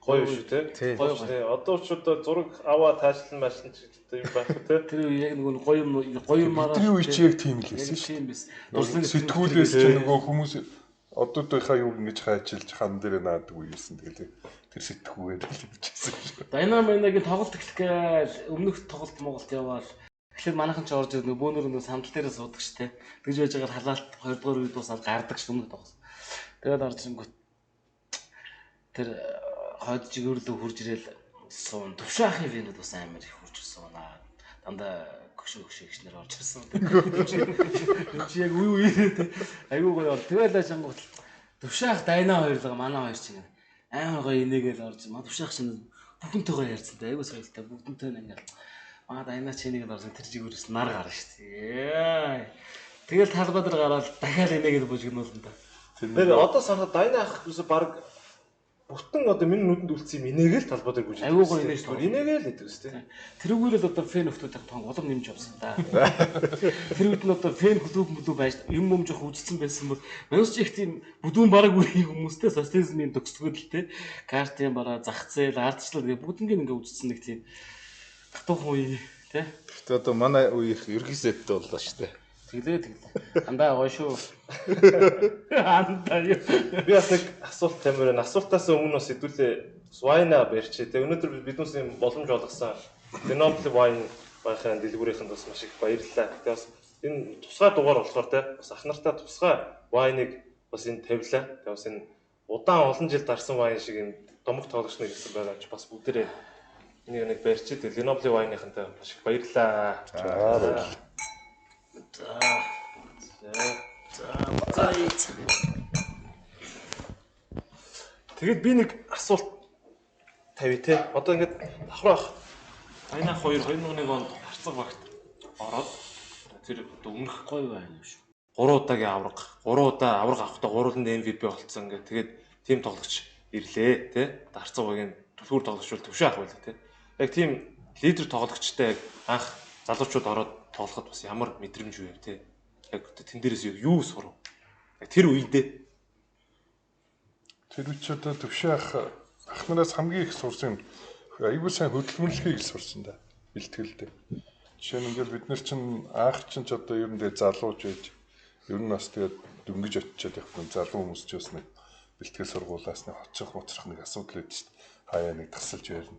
Гоё шүү те. Гоё шүү. Одоо ч одоо зураг аваа таашлан машлан ч гэдэг юм байх те. Тэр яг нэг гоё юмараа. Бидний үе чи яг тийм л байсан шүү. Тийм биз. Дурлын сэтгүүлээс ч нөгөө хүмүүс одоодынхаа юу ингэж хайчилж хан дээр наадаг үесэн. Тэгэл тэр сэтгүүгээр л бичсэн шүү. Дайнаминагийн тоглолт эхлэхээр өмнөх тоглолт Монголд яваал. Тэгэхээр манайхан ч орж ирнэ бөөнөр нэг сандал дээрээ суудаг ш тэ. Тэгж байж байгаа халаалт 2 дугаар үед дуусаад гардаг ш өмнөх тоглолт. Тэгээд орж ирэнгүүт тэр хойд жигөөрлөө хурж ирэл суун төвшаахын винүүд бас амар их хурж ирсэн байна. Дандаа гөшөө ихнэр орж ирсэн. Чи яг үе тэ. Айгуу гоё ор. Тэгэл ажингууд төвшаах дайнаа хоёрлоо манай хоёр чинь амар гоё инээгээл орж маа төвшаах чинь бүгэнтэйгээ ярьсан тэ. Айгуу соёлтой бүгэнтэй ингээл маа дайнаа чинийг орсон тэр жигүүрээс нар гарна штэ. Тэгэл талбай дээр гараад дахиад инээгээл бужигнуулна та. Тэр одоо санахад дайнаа ах юусе баг бүтэн одоо миний нүдэнд үлдсэн юм инээгээл талбай дээр гүйж. Айгуу гоё инээж шүү. Инээгээл гэдэг үстэй. Тэрүүгээр л одоо фэн нөхдүүдийн тонг улам нэмж явсан да. Тэр үед нь одоо фэн клуб байж юм жоох үжицсэн байсан бол манайс ч их тийм бүдүүн бараг үеийн хүмүүстэй социализмын төгсгөл те картын бараа зах зээл ардчлал гэх бүгднийг ингээ үжицсэн нэг тийм татуухан үе те. Гэтэ одоо манай үеийнх ерөнхийдөө боллоо шүү дээ. Тэглээ. Андаа гоё шүү. Андаа юу. Би бас нэг асуулт тамир байна. Асуултаас өмнө бас хэдүүлээ вайна барьчээ. Тэгээ өнөөдөр биднээс юм боломж олгосон. Lenoble wine байхын дэлгүүрийнхэнд бас маш их баярлалаа. Тэгээ бас энэ тусгай дугаар болохоор те бас ах нартаа тусгай вайныг бас энэ тавилаа. Тэгээ бас энэ удаан олон жил дарсан вайн шиг энэ домог тоглогч нар гэсэн байгаа ч бас бүгдээрээ нэг барьчээ. Тэгээ Lenoble wine-ийнхантай маш их баярлалаа. Тэгээд би нэг асуулт 50 те. Одоо ингээд давхар ах. Айнах 2001 онд харцаг багт ороод тэр одоо өмнөх гоё байна юм шүү. 3 удаагийн авраг 3 удаа авраг авахдаа гурваланд MVP болцсон ингээд тэгээд тим тоглогч ирлээ тий. Харцаг багийн түлхүүр тоглогч бол төвшөө ах байлаа тий. Яг тийм лидер тоглогчтой яг анх залуучууд ороод тоглоход бас ямар мэдрэмж вэ тий. Яг тэн дээрээс юу сурав? Яг тэр үедээ тэр үчи одоо төвшөө ах нараас хамгийн их сурсан аюул сайн хөдөлмөрлөхийг сурсан да. Бэлтгэлдээ. Жишээ нь ингээл бид нар чинь анх чинь ч одоо ер нь тэгээ залууж байж ер нь бас тэгээд дөнгөж очиод явах нь залуу хүмүүс ч бас нэг бэлтгэл сургуулаас нэг хоцрох нэг асуудал байдаг шүү дээ. Хаяа нэг тасалж байна.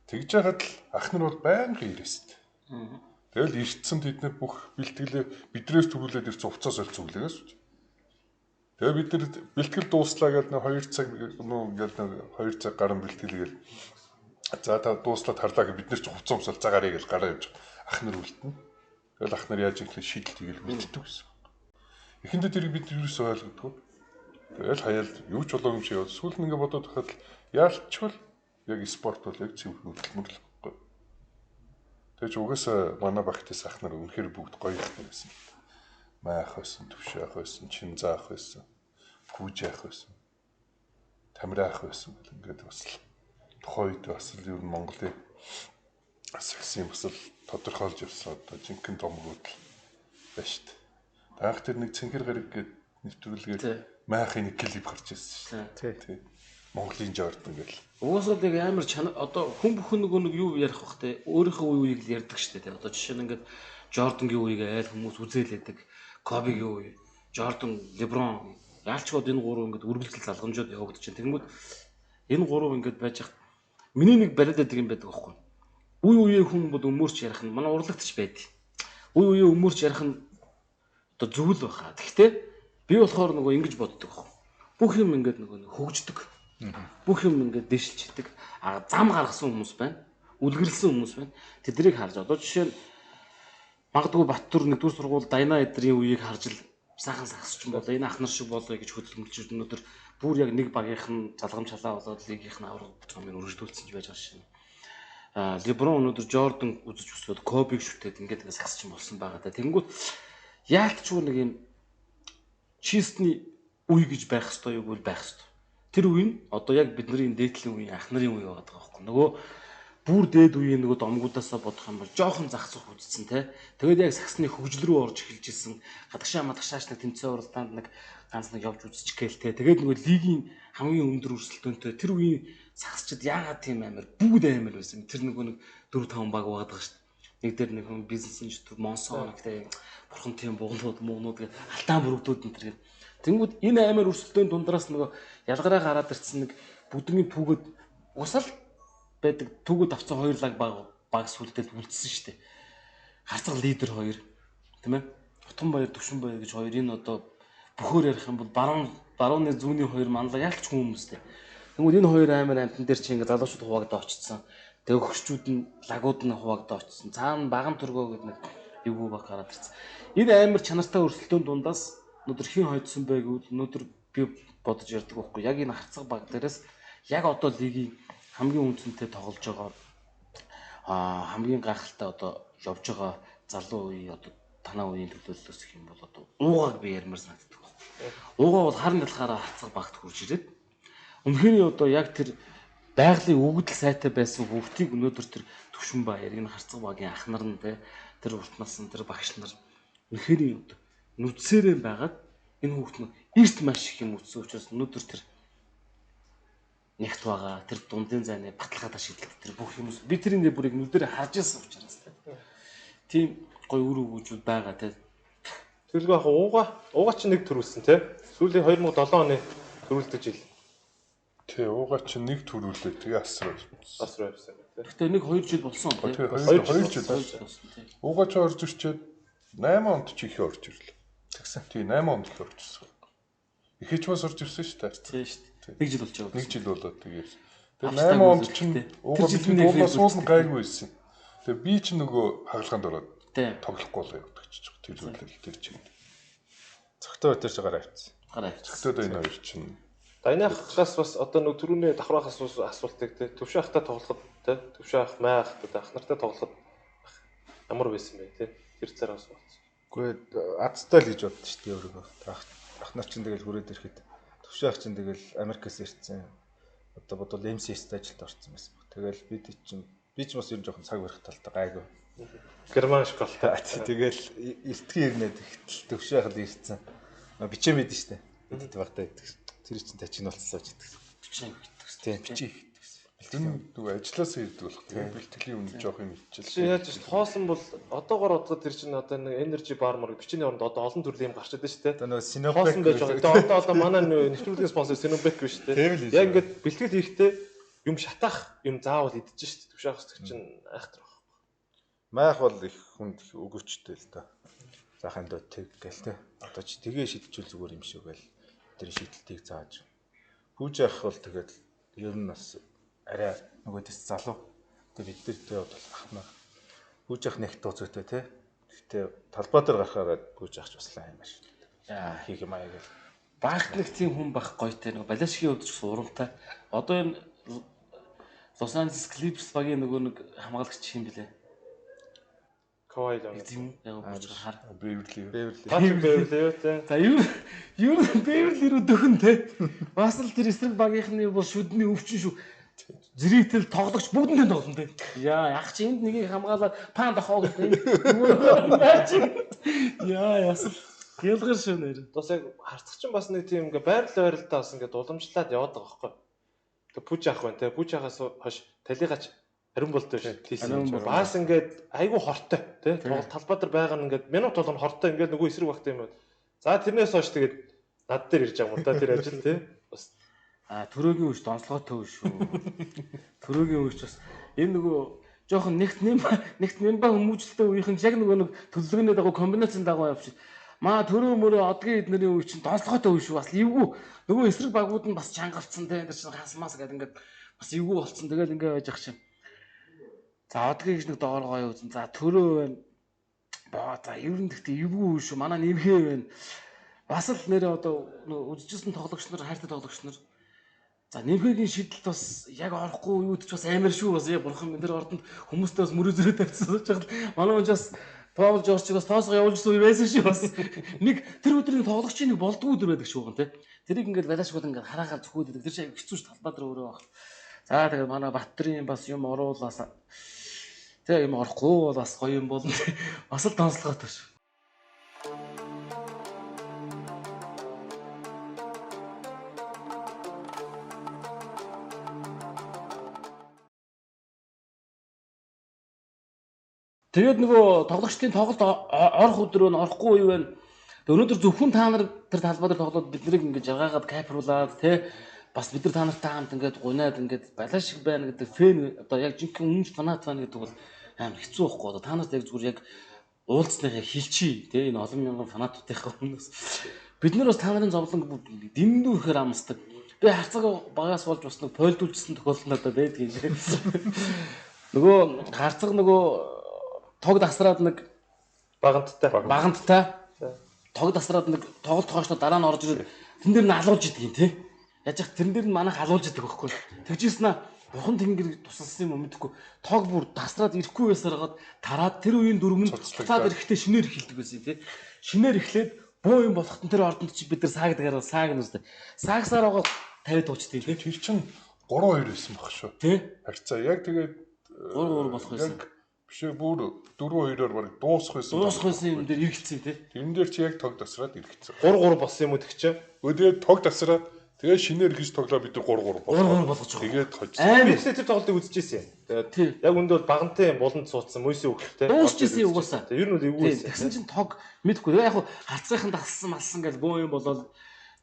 Тэгж яхад л ах нар бол байнга ирээсд. Тэгэл ирцэн тэд нар бүх бэлтгэлээ бидрээс төгүүлээд ирсэн уцаас олж зүглээс. Тэгээ бид нар бэлтгэл дууслаа гэдэг нэг 2 цаг ингээл нэг 2 цаг гарan бэлтгэлгээл за та дууслаад харлаа гэж бид нар ч хувцас өмсөл цагаараа гэж гараа явж ах нар үлдэнэ. Тэгэл ах нар яаж ихлэ шийдэл тэгэл үлддэг гэсэн. Эхэндээ тэрийг бид юусоо ойлгодгоо. Тэгэл хаяал юу ч болоо юм шиг яв. Сүүл нь ингээ бодоод байхад яалтчвал яг спорт бол яг зөв хөдөлмөр л байхгүй. Тэгэж угаасаа манай багтээс ах нар үнэхээр бүгд гоё ах нар байсан. Маах байсан, төвшөө ах байсан, чинзаа ах байсан, пүүж ах байсан. Тамираа ах байсан гэл ингээд бас л тухайд бас л ер нь Монголын асгсан бас л тодорхойлж явсан одоо жинхэнэ томгууд байна шүү дээ. Таах тэр нэг цэнхэр гараг гээд нэвтрүүлгээд маахын нэг клип гарч ирсэн шүү дээ. Тий. Монголын Jordan гэл. Уусаад яг амар одоо хүн бүхэн нэг юу ярих бах те өөрийнхөө үеийг л ярьдаг шүү дээ. Одоо жишээ нь ингээд Jordan-гийн үеийг айл хүмүүс үзээлээдэг. Kobe-гийн үе, Jordan, LeBron яалчгууд энэ гурав ингээд үргэлжлэл залгамжууд явагдаж байна. Тэгэнгүүт энэ гурав ингээд байж хат миний нэг бариад байдаг юм байдаг аахгүй. Үе үеэ хүн бол өмөрч ярих нь манай урлагтч байдаг. Үе үеэ өмөрч ярих нь одоо зөвл байхаа. Гэхдээ би болохоор нөгөө ингэж боддог аахгүй. Бүх юм ингээд нөгөө хөгждөг. Бүх юм ингээд дэшилчдэг. Зам гаргасан хүмүүс байна. Үлгэрлсэн хүмүүс байна. Тэднийг харж одоо жишээ нь магадгүй Баттүр 1-р сургууль Дайна эдрийн үеийг харж л сайхан сагсч юм болоо энэ ах нар шиг болоо гэж хөдөлмөлч өнөөдөр бүр яг нэг багийнхан залгамж халаа болоод лигийнх нь авраг цомын өргөжлүүлсэн ч байж байгаа шин. Леброн өнөөдөр Jordan үзэж өсөөд Kobe-г шүтээд ингээд сагсч болсон байгаа да. Тэнгүүт яалтчгүй нэг юм чистний үе гэж байх ёстой юу байх ёстой. Тэр үе нь одоо яг бидний дээдлийн үеийн ах нарын үе байгаа байхгүй. Нөгөө бүр дээд үеийн нөгөө домгуудаасаа бодох юм бол жоохон захцах үзсэн те. Тэгээд яг сагсны хөгжил рүү орж эхэлж исэн. Гадагшаа мадагшааш нэг тэмцээн уралдаанд нэг ганц нэг явж үзчих гээл те. Тэгээд нөгөө лигийн хамгийн өндөр өрсөлдөөнтэй тэр үеийн сагсчид яагаад тийм амар бүгд амар байсан. Тэр нөгөө нэг 4-5 баг байгаа шүү дээ. Нэг дээр нэг хүн бизнес инженер Монсон те. Бурхан тийм бугнууд муунууд гээд алтан бүрэгдүүд энэ төр гээд. Тэнгүүд энэ амар өрсөлдөөн дундраас нөгөө ялгараа гараад ирсэн нэг бүдгийн түүгэд усал байдаг түүгүүд авсан хоёр лаг баг сүлдэл үлдсэн шүү дээ. Харцаг лидер хоёр тийм ээ. Утганбаяр Төвшинбаяр гэж хоёр энэ одоо бөхөр ярих юм бол барууны зүүнний хоёр манлаа яалч хүмүүстэй. Тэгвэл энэ хоёр амар амтан дээр чи ингээ залуучууд хуваагдаа очсон. Тэгээ өгччүүд нь лагууд нь хуваагдаа очсон. Цаана баган төргөө гэдэг нэг эвгүй баг гараад ирсэн. Энэ амар чанартай өрсөлдөөн дундаас өнөөдөр хин хойдсон байг үл өнөөдөр би бодож ярьдаг байхгүй. Яг энэ харцаг баг дээрээс яг одоо лигийн хамгийн үнцэнтэй тоглож байгаа хамгийн гайхалтай одоо явж байгаа залуу үе одоо танаа үеийн төлөөллөөс гэх юм бол одоо уугааг би ярмаар санагддаг байна. Уугаа бол харин талхаараа хацаг багт хурж ирээд үнэхээр одоо яг тэр байгалийн өгдөл сайтай байсан хүүхдийг өнөөдөр тэр Төвшинбаяр энэ харцаг багийн ах нар нь тэр урт насны тэр багш нар үнэхээр одоо нүцээрээ байгаад энэ хүүхд нь эрт маш их юм үтсэн учраас өнөөдөр тэр нэгт байгаа тэр дундын зайны баталгаатай шийдэлт тэр бүх юмс би тэрийн бүрийг нүдээр харж ирсэн учраас тийм гоё үр өгөөжүүд байгаа те. Тэргүй яг ууга ч нэг төрүүлсэн те. Сүүлийн 2007 оны төрүүлдэг жил. Тий, ууга ч нэг төрүүлээ тэгээ асар явсан те. Гэхдээ нэг 2 жил болсон те. 2 жил болсон. Ууга ч орж ирчээд 8 онд ч их орж ирлээ. Тэгсэн. Тий, 8 онд л орж ирсэн. Ихэж бас орж ирсэн шүү дээ. Тий шүү дээ. 1 жил болж байгаа. 1 жил болоод тэгээд. Тэгээ 8 онд чинь ууга бидний уулаас уул нь гайгүй байсан. Тэгээ би ч нөгөө хагалгаанд ороод тоглохгүй л явдаг ч ч тэр зүйлэл тэр чинь. Цогтоо өтөрч гараа авчихсан. Гараа авчихсан. Цогтоод энэ хоёр чинь Даниахаас бас одоо нэг түрүүний давхрахаас асуултыг те төвшин ахтай тоглоход те төвшин ах май ахтай ах нартай тоглоход ямар байсан бэ те тэр цараас болсон. Гэхдээ азтай л гэж боддоо шүү дээ өөрийгөө. Ах нар чинь тэгэл хүрээд ирэхэд төвшин ах чинь тэгэл Америкээс ирсэн. Одоо бодвол MCS-т ажилд орсон байсан баг. Тэгэл би ч бас ер нь жоохон цаг барих талтай гайгүй. Герман школтой. Тэгэл эртгийн ирнэд ихтэл төвшин ах л ирсэн. Бичээ мэдэн шүү дээ. Бид багтаа идэх. Тэр чинь тачин болцсон ч идэх. Бичээ гэдэг. Тийм бичээ идэх. Тэр дүү ажилласаа ирдэг болох. Бэлтгэлийн өмнө жоох юм ичил. ичил. Яаж ч хоосон бол одоогоор бодоход тэр чинь одоо нэг energy bar мөр бичээний оронд одоо олон төрлийн юм гарч идэв шүү дээ. Одоо нөгөө Sinopec хоосон байж байгаа. Одоо манай нэвтрүүлгийн спонсор Sinopec биш шүү дээ. Яг ингээд бэлтгэл хийхдээ юм шатаах юм заавал идэж шүү дээ. Төвшөөхс чинь айхтар баг. Майх бол их хүнд өгөөчтэй л да. Захын дот тэг гээл те. Одоо чи тгээ шидчихвэл зүгээр юм шиг байл. Тэр шийдэлтийг зааж. Пүүж ах бол тэгээд ер нь бас арай нөгөөдөс залуу. Тэгээд бид нар тэгээд бол ахнаа. Пүүж ах нэг тооцоотой те. Гэтэ талбай дээр гарахаараа пүүж ахч баслаа юм байна шүү. Яа хийх юм аа гэл. Багт нэг тийм хүн байх гойтой нэг балашгийн хувьд ч урамтай. Одоо энэ Лос Анжелес Clippers багийн нөгөө нэг хамгаалагч юм блэ? Кавай л Тийм яг хар. Бэвэрли. Патрик Бэвэрли юу те. За юу Бэвэрли рүү дөхөн те. Бас л тэр эсрэг багийнхны бол шүдний өвчин шүү. Зэрэгтэл тоглогч бүгдэндээ тоглоно те. Яа ах чи энд нэгийг хамгаалаад панд ахоо гэдэг. Яа ясал гэлгэр шүү нэр. Бас яг харцах чинь бас нэг тийм ингээ байрлалтай бас ингээ уламжлаад яваад байгаа байхгүй. Тэг пүүж ах байна те. Пүүж ахаас хойш талигач харин болтой шүү. Бас ингээд айгүй хортой тий. Талбай дээр байгаа нь ингээд минут болгоно хортой ингээд нөгөө эсрэг багтай юм байна. За тэрнээс хойш тэгээд над дээр ирж байгаа юм да тэр ажил тий. Бас төрөөгийн үеч донцлогоо төв шүү. Төрөөгийн үеч бас энэ нөгөө жоохон нэгт нэмба хүмүүжлэлтэй үеийнхэн яг нөгөө нэг төлөвлөгөөний дагуу комбинацийн дагуу явчих. Маа төрөө мөрөө одгийн эднэрийн үе чинь донцлогоо төв шүү. Бас эвгүй нөгөө эсрэг багууд нь бас чангалцсан тий. Тэр чинь хасмаас гэдэг ингээд бас эвгүй болцсон. Тэгэл ингээд байж ах чинь. За одгийн гэж нэг доор гоё үзэн. За төрөө байна. Боо за ер нь гэхдээ эвгүй үү шүү. Манай нэмхээ байна. Бас л нэрээ одоо үзчихсэн тоглогч нар хайртай тоглогч нар. За нэмхэгийн шийдэлт бас яг орохгүй юуд ч бас амар шүү. Бас яг бурхан энэ ордонд хүмүүстэй бас мөрөзрөө тавьсан гэж байгаа. Манай хүн бас Паул Жоржиг бас тоосго явуулсан үе байсан шүү бас. Нэг тэр өдрийн тоглогчийн нэг болдгоо өдөр байдаг шүү гэн тэ. Тэрийг ингээд балашгүй ингээд хараагаар зөвхөөдөг. Тэр чинь хэцүү ш талбай дээр өөрөө баг. За тэгээд манай Баттрын бас юм оруулаас тэг юм орохгүй бол бас гоё юм болно. Бас л донцлоготой шүү. Тэгээд нөгөө тоглогчдын тоглолт орох өдрөө нь орохгүй юу вэ? Өнөөдөр зөвхөн та нар тэр талбай дээр тоглоод биднийг ингээд жаргаагаад кайфруулаад тэ бас бид нар та нартай хамт ингээд гунаад ингээд балаа шиг байна гэдэг фэн одоо яг жинхэнэ өмнөж фанат байна гэдэг бол амар хэцүү байхгүй одоо та нарт яг зүгээр яг уулзсныхаа хилчий тэ энэ олон мянган фанатуудынхаа өмнөөс бид нар бас та нарын зовлон дэндүү ихээр амсдаг. Би харцаг багаас болж бас нэг пойлдуулжсэн тохиолдол надад байдаг юм шиг. Нөгөө харцаг нөгөө тог дасраад нэг баганттай тог дасраад нэг тоглолт хоошлоо дараа нь орж ирээд тэн дээр нь алуулж идэг юм тий. Яаж яах тэрэн дээр нь манайх алуулж идэг байхгүй. Тэгжсэн бурхан тэнгэр тусалсан юм мэдэхгүй. Тог бүр дасраад ирэхгүй байсараад тараад тэр үеийн дөрөв нь цацаад ирэхдээ шинээр эхэлдэг байсан тий. Шинээр эхлээд буу юм болохт нь тэр ордонд чи бид нар саагдгаар сааг нь үстэй. Саагсаар байгаа тавиад уучдаг тий. Тэр чинь 3-2 байсан баг шүү. Тий. Харьцаа яг тэгээд 3-3 болох байсан. Бишээ бүр 4-2-оор баг дуусах байсан. Дуусах байсан юм дээр иргэцсэн тий. Тэрэн дээр чи яг тог дасраад иргэцсэн. 3-3 болсон юм уу тэгчээ? Тэгээд тог дасраад тэгээ шинээр гэж тоглоо бид 3-3 3-3 болгож байгаа. Тэгээд хожсон. Би тэр тоглолтыг үзчихсэн юм. Тэгээд яг үндэ бол багантай болонд суудсан мөсийн өгөлтэй. Дуусчихсан угаасаа. Ер нь бол эвгүй байсан. Тэгсэн чинь тог мэдгүй. Тэгээ яг харцгайхан дассан малсан гэж бөө юм болоод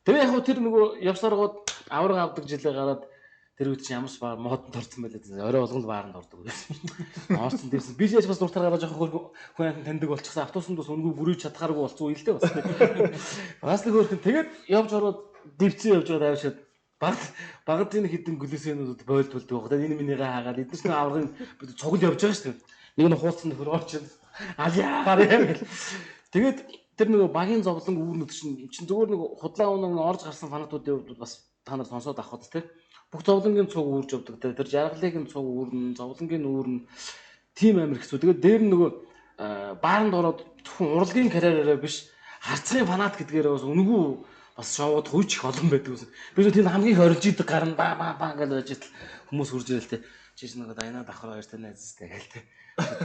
тэгээ яг тэр нөгөө явсаргууд авраг авдаг жилээ гараад тэр үед чинь ямарч баар модонд орсон байлаа. Орой болгонд бааранд ордог байсан. Орсон дээрс би яаж бас дуртаар гараад жоохон хүн таньдаг болчихсон. Автобусанд бас өнгөө бүрийж чадхааргүй болсон үйл дээ бас. Бас нэг өөрхөн тэгээд явж ороод дивцэн явж байгаа авшаад багын хідэн глюсенүүд бойлдулдаг. Тэгээд энэ минийгээ хаагаад эдгээр чинь аврагын цугл явж байгаа шүү дээ. Нэг нь хууцсан нөхөр орж ин алиа гэл. Тэгээд тэр нөгөө багийн зовлон үүрнүүд чинь зүгээр нэг худлаа унаа орж гарсан фанатуудын хувьд бас та нар сонсоод авахд те бүх зовлонгийн цуг үүрж явдаг те тэр жаргалын цуг үүрнэ зовлонгийн үүрнэ тийм амир хэцүү. Тэгээд дээр нь нөгөө баанд ороод зөвхөн урлагийн карьераараа биш харцгийн фанат гэдгээрээ бас үнэгүй бас шоуд хүйч их олон байдаг гэсэн. Би тэр хамгийн их орилж идэг гарна ба гэж байж тал хүмүүс хурж ирэл те чиш нөгөө дайна давхар хоёртой найзтай гээл те.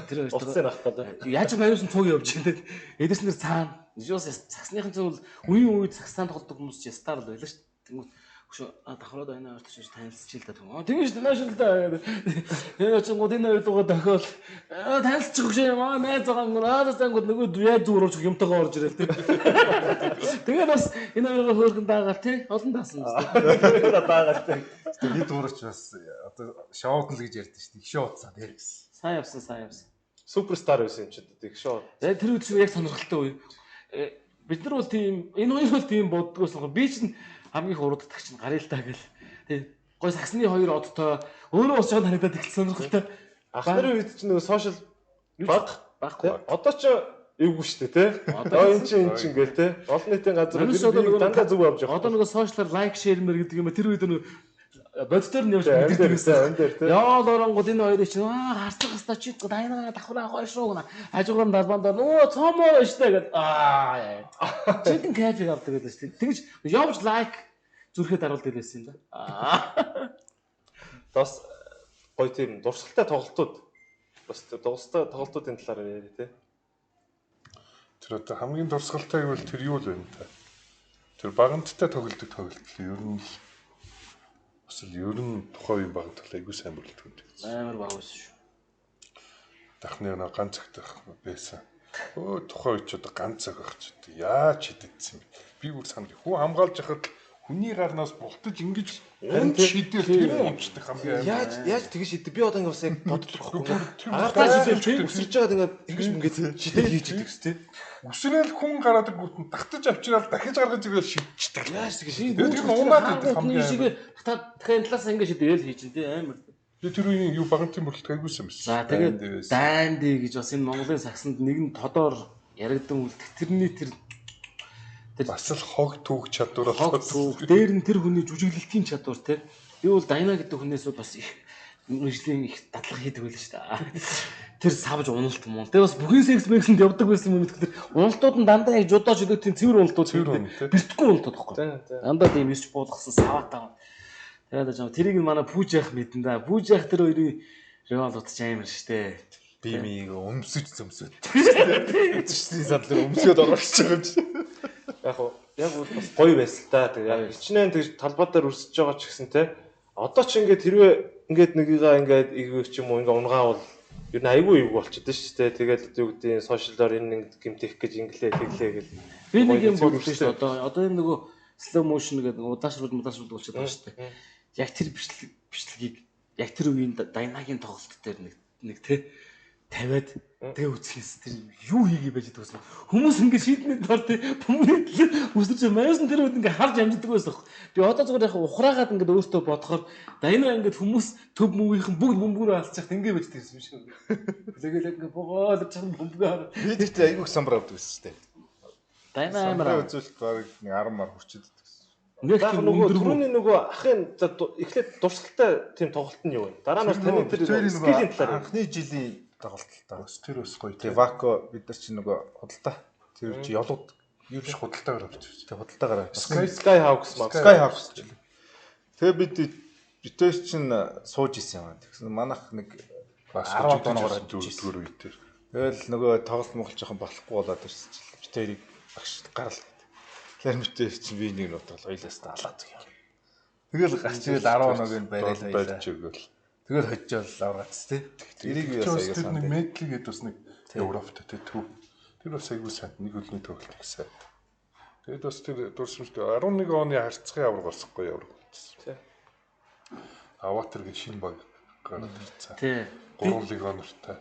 Тэр Уцсан ах гэдэг. яаж маяусан цуг явж байна те. Эдээс нэр цаана жиос цагсныхын зүйл үеийн үед цагсаан тоглодог хүмүүс ч стар л байлаа шүү. Тэнгүүт давхараад байна орч ирж танилцчих л да түн. Тийм шүү нааш л да. Энэ ч гол энэ үед байгаа дохиол танилцчих гэж юм аа найз байгаа юм аа зангууд нөгөө яаж зүрууч юмтайгаа орж ирэл те. Тэгээд бас энэ хоёроо хөөрхөн даагаад те олон даасан шүү. Даагаад те. Би дуурч бас одоо шоуд л гэж ярьдэн шүү. Их шоу утсаа тий. Сайн явсан. Суперстар байсан юм чи дээ шоу. Тэр үед яг сонирхолтой үе. Бид нар бол тийм энэ хоёр бол тийм боддгоос л би чинь хамгийн их урууддаг чинь гарыг л таа гэл. Тий. Гой саксны хоёр одтой өөрөө бас жоо харагдаад ихсэн сонирхолтой. Ах нарын үед чинь нөгөө сошиал баггүй. Одоо ч эвгүй шүү дээ те. Одоо эн чинь гээл те. Олон нийтийн газар дандаа зүг авч явах. Одоо нөгөө сошиалар лайк шеэр мэр гэдэг юм тэр үед нөгөө бодтоор нь явж мэддэг гэсэн. Яа лорангууд энэ хоёрыг чинь харцах хэвээр чи дайнаа давхраа гоё шүү гэнэ. Хажуугаар далбаанд нөө цомоо штэ гэд чикен кайф авдаг гэдэг шүү. Тэгж явж лайк зүрхэд харуулдаг байсан юм да. Бас гоё тийм дурсгалтай тоглолтууд бас дурсгалтай тоглолтуудын талаар яриа те. Тэр одоо хамгийн дурсгалтай гэвэл тэр юу л байна та. Тэр баганттай тоглолдог тоглолт ер нь бас л ер нь тухайн үеийн багт айгүй сайн бүрэлдэхүүн. Амар баг байсан шүү. Дахны нэг ганц цагтах байсан. Тухайн үед ч одоо ганц цаг ах ч яаж хидэдсэн бэ? Би бүр санав. Хүн хамгаалж яхад хүний гарнаас бултаж ингэж шидэл тэр унцдаг хамгийн амар. Яаж тэгэж шидэв? Би одоо ингэ бас яг бодлоо байхгүй. Агартаа шидэл өсөрж байгаад ингэ шидэл хийж идэг шүү дээ. Үсрээл хүн гараад гүтэн тагтаж авчираад дахиж гаргаж ирээл шидчихдэг. Яаж тэгэж тэр унаад байдаг хамгийн шиг дахин талаас ингэ шидээл хийж дээ амар. Би тэр үеийн юу багантын бүрэлдэхүүн айгүйсэн байсан. За тэгээд дайнди гэж бас энэ Монголын сагсанд нэгэн тодоор яригдан үлдэх тэрний тэр бас л хог түүх чадвар болоод дээр нь тэр хүний жүжиглэлтийн чадвар те. Би бол Дайна гэдэг хүнээс бас их мөржлийн их дадлага хийдэг байлаа шүү дээ. Тэр савж уналт юм уу. Тэгээ бас бүхэн секс мэксэнд явдаг байсан юм гэдэг. Уналтууд нь дандаа яг жудаа шүлэгтийн цэвэр уналтууд бэртгэн уналтууд байхгүй. Дандаа тийм юуч буулгасан саватаа. Тэгээд ажаа тэрийг манай пүүж яах мэдэн да. Пүүж яах тэр хоёрын ревал утч амар штэ. Би мийг өмсөж зөмсөд. Үчсний задлаар өмсөд оролцож байгаа юм чи. Яг бас гоё байсан л да. Тэгээ яг хичнээн тэгж талбай дээр өрсөж байгаа ч гэсэн те. Одоо ч ингээд хэрвээ ингээд нэгийгээ ингээд игвэх ч юм уу ингээд унгаавал ер нь айгүй ив болчихдоо шүү дээ. Тэгээд юу гэдэг сошиалаар энэ гимтэх гэж инглээ тэглээ гэл. Би нэг юм бодсон шүү дээ. Одоо энэ нөгөө slow motion гэдэг удаашруулж болчиход байгаа шүү дээ. Яг тэр бичлэгийг яг тэр үеийн Дайнагийн тоглолт дээр нэг те тавиад тэгээ үсгэс тэр юу хийгээ байж байгаа юм. Хүмүүс ингэ шийднэд дор тий хүмүүст үсэрч маяасан тэр үед ингэ харж амждаг байсан. Би одоо зүгээр яг ухраагаад ингэ өөртөө бодохоор Дайна ингэ хүмүүс төв мөвийнхэн бүгд бөмбөгөөр алцчихт ингэ байж байсан юм шиг. Тэгэл ингэ богоод чам бөмбөгөөр бид ч айгүй самбар авдаг байсан шүү дээ. Дайна амар үзүүлэлт баг 10 мар хүрчээд байдаг. Яг нөгөө түрүүний нөгөө ахын эхлээд дурсгалтай тийм тоглолт нь юу вэ? Дараа нь таны тэр скилийн талаар анхны жилийн тоглолт л та. Тэр бас гоё. Тэгээ Вако бид нар чи нөгөө худалдаа. Тэр чи ялууд юу биш худалдаагаар авчих. Тэгээ худалдаагаар. Sky Hawks маа. Sky Hawks. Тэгээ бид битээс чин сууж исэн юм. Тэгсэн манайх нэг 10 доноор дөрөв үед тэр. Тэгэл нөгөө тоглолт Монгол жоохон болохгүй болоод ирсэн чи битэрийг багш гарал. Тэгэхээр битээс чин би нэг нутгал ойлоос та алаад юм. Тэгэл гарч ирэл 10 оног нь барайл байлаа. Тэгэл хожжол авраац тий. Тэрийг би бас аяга санаа. Нэг медли гэдэг бас нэг Европт тий төв. Тэр бас аягүй сайн нэг хөлний тоглолт гэсэн. Тэгэд бас тэр дурсамжтай 11 оны харьцагын авраг болсохгүй авраг болчихсон. Тий. Аватар гэж шинэ баг гараад ирсэн. Тий. 3 лиг онортой.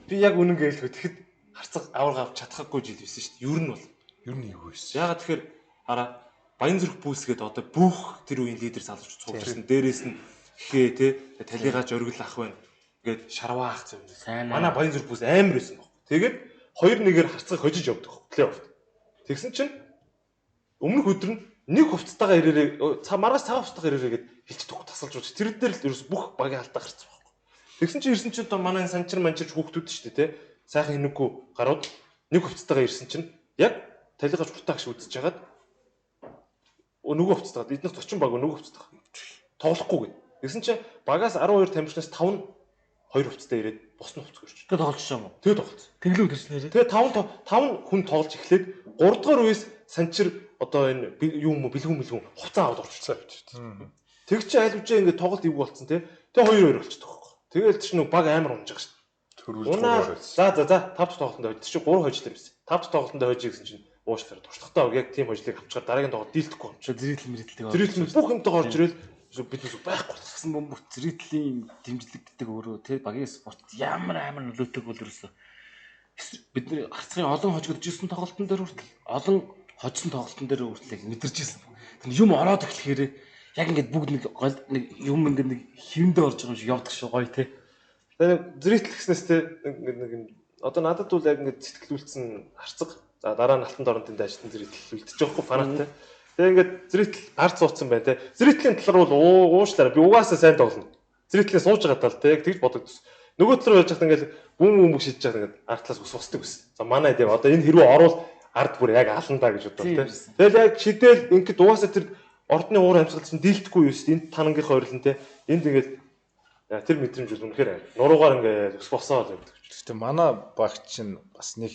Би яг үнэн гэлгүй тэгэхэд харцаг авраг авч чадахгүй жил байсан шүү дээ. Ер нь бол ер нь юу байсан. Ягаад тэгэхээр хараа Баян зүрх бүүсгээд одоо бүх тэр үеийн лидер залууч цугларсан. Дээрээс нь хээ те талигаач өргөл ах байна. Ингээд шарваа ах зөв. Манай Баян зүрх бүүс амар байсан баг. Тэгээд 2-1-ээр харцаг хожиж явдаг. Плей-офф. Тэгсэн чинь өмнөх өдөр нь нэг хувцастайгаа ирээрээ маргаас цагаан хувцастайгаа ирээрээ гэд хэлчих тох тасалж болж тэр дээр л ерөөс бүх багийн алдаа гарцсан байхгүй. Тэгсэн чинь ирсэн чинь одоо манай санчир манчирч хүүхдүүд шүү дээ те. Сайхан хинэггүй гарууд нэг хувцастайгаа ирсэн чинь яг талигаж хуртаагш үдсэж хагаад нөгөө хувцастайгаа эднээс 40 баг нөгөө хувцастайгаа тоглохгүй гэд. Тэгсэн чинь багаас 12 тамирчнаас 5 нь 2 хувцастай ирээд бус нь хувцас гэрч. Тэгээд тоглож байгаа юм уу? Тэгээд тоглосон. Тэглүү төрснээр. Тэгээд 5 хүн тоглож эхлээд 3 дугаар үеэс санчир одоо энэ юм бэлгүүн хувцас аваад орчихсон авчиж. Тэг чи аль үжээ ингээд тоглолт ив болцсон те. Тэгээ 2-2 болчихдог байхгүй. Тэгэл чи нэг баг амар унж байгаа шүү. Төрүүлж за 5 дахь тоглолтод хойд чи 3 хожтой юмсэн. 5 дахь тоглолтод хойж гэсэн чинь уушлаар туршлагатай яг тийм хожлыг авчгаар дараагийн тоглолт дийлдэхгүй юм чи. Зэрэгтэл мэрэгдэлтэй. Зэрэгтэл бүх юмтай орж ирэл биднээс байхгүй болсон бомбурт зэрэгтлийн дэмжлэгддэг өөрөө тэр багийн спорт ямар амар нөлөөтэй бол ерөөсөө бидний харцгийн олон хожигдож ирсэн тоглолтын дээр хүртэл олон хожсон тоглолтын дээр хүртэл мэдэрч ирсэн. Тэр юм ороод эхлэхээр яг ингээд бүгд нэг юм ингээд нэг хэвэндээ орж байгаа юм шиг явдаг шүү гоё те. Тэгээ зэрэгтэл гэснээс те нэг одоо надад бол яг ингээд сэтгэлүүлсэн харцаг. За дараа нь алтан дорнотын дайчтан зэрэгтэл үлдчих жоохгүй фанаттай. Тэгээ ингээд зэрэгтэл ард суудсан бай те. Зэрэгтлийн талаар бол уушлаараа би угаасаа сайн тоглоно. Зэрэгтлээ сууж байгаа тал те яг тэгж бодогдсон. Нөгөө талаар байж хахад ингээд бүм шидэж байгаа ингээд ард талаас ус усдаг байсан. За манай дээр одоо энэ хэрвээ орвол ард бүр яг аландаа гэж бодлоо те. Тэгэл яг шидэл ингээд угаасаа тэр ордны уур амьсгал чинь дийлдэхгүй юу шүү дээ. Энд танангийнхаа ойрлон те. Энд ингээд тэр мэдрэмж бол үнэхээр нуруугаар ингээд ус босоо л байдаг. Гэхдээ манай багч чинь бас нэг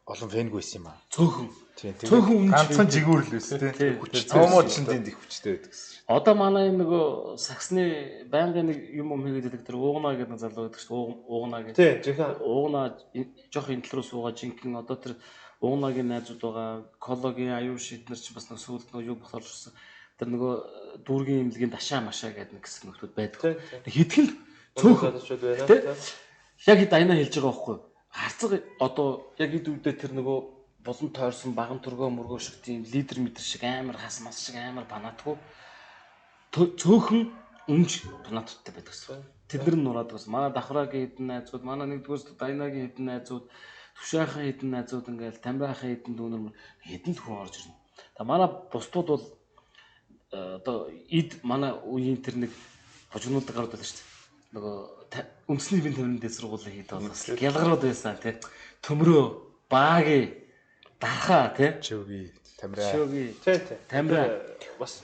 олон фэнгүй байсан юм аа. Цөөхөн. Тийм. Цөөхөн ганцхан жигүүр л байсан тийм. Цоомод чинь тэнд их хүчтэй байдаг гэсэн. Одоо манай нөгөө саксны байнгын нэг юм хийгээд тэр уугнаа гэдэг залуу байдаг шүү. Уугнаа гэдэг. Тийм, жинхэнэ уугнаа жоох энэ тал руу суугаа жинхэнэ одоо тэр уугнагийн найзууд байгаа. Кологийн аюу шийднэр чи бас нэг сүүлд нөгөө юу болохоор шсэн. Тэр нөгөө дүүргийн имлэгийн дашаа машаа гэдэг нэг хэсэг нөхдөд байдаг. Хэдгэл цөөхөн байна. Яг хэд айна хэлж байгаа байхгүй. Харцаг одоо яг ид үдээ тэр нөгөө болон тойрсон баган төргөө мөргөө шиг тийм лидер мэдэр шиг амар хас мас шиг амар панатгүй цөөхөн өмж панаттай байдаг гэсэн. Тэднэр нь нураад бас манай давхрагийн хэдэн найзууд, манай нэгдүгээр дайнагийн хэдэн найзууд, төвшаахын хэдэн найзууд ингээл тамирахын хэдэн дүүнэр хэдэн хүн орж ирнэ. Тэгээ манай бусдууд бол одоо ид манай үеийн тэр нэг хожигнууд гарууд байлаа шүү дээ. Нөгөө үндэсний бие тамирын дэс сургуулийн хийд бас гялгарууд байсан тий. Төмрөө, бааги, дарха тий. Чөги, тамираа. Чөги. тий. Тамираа бас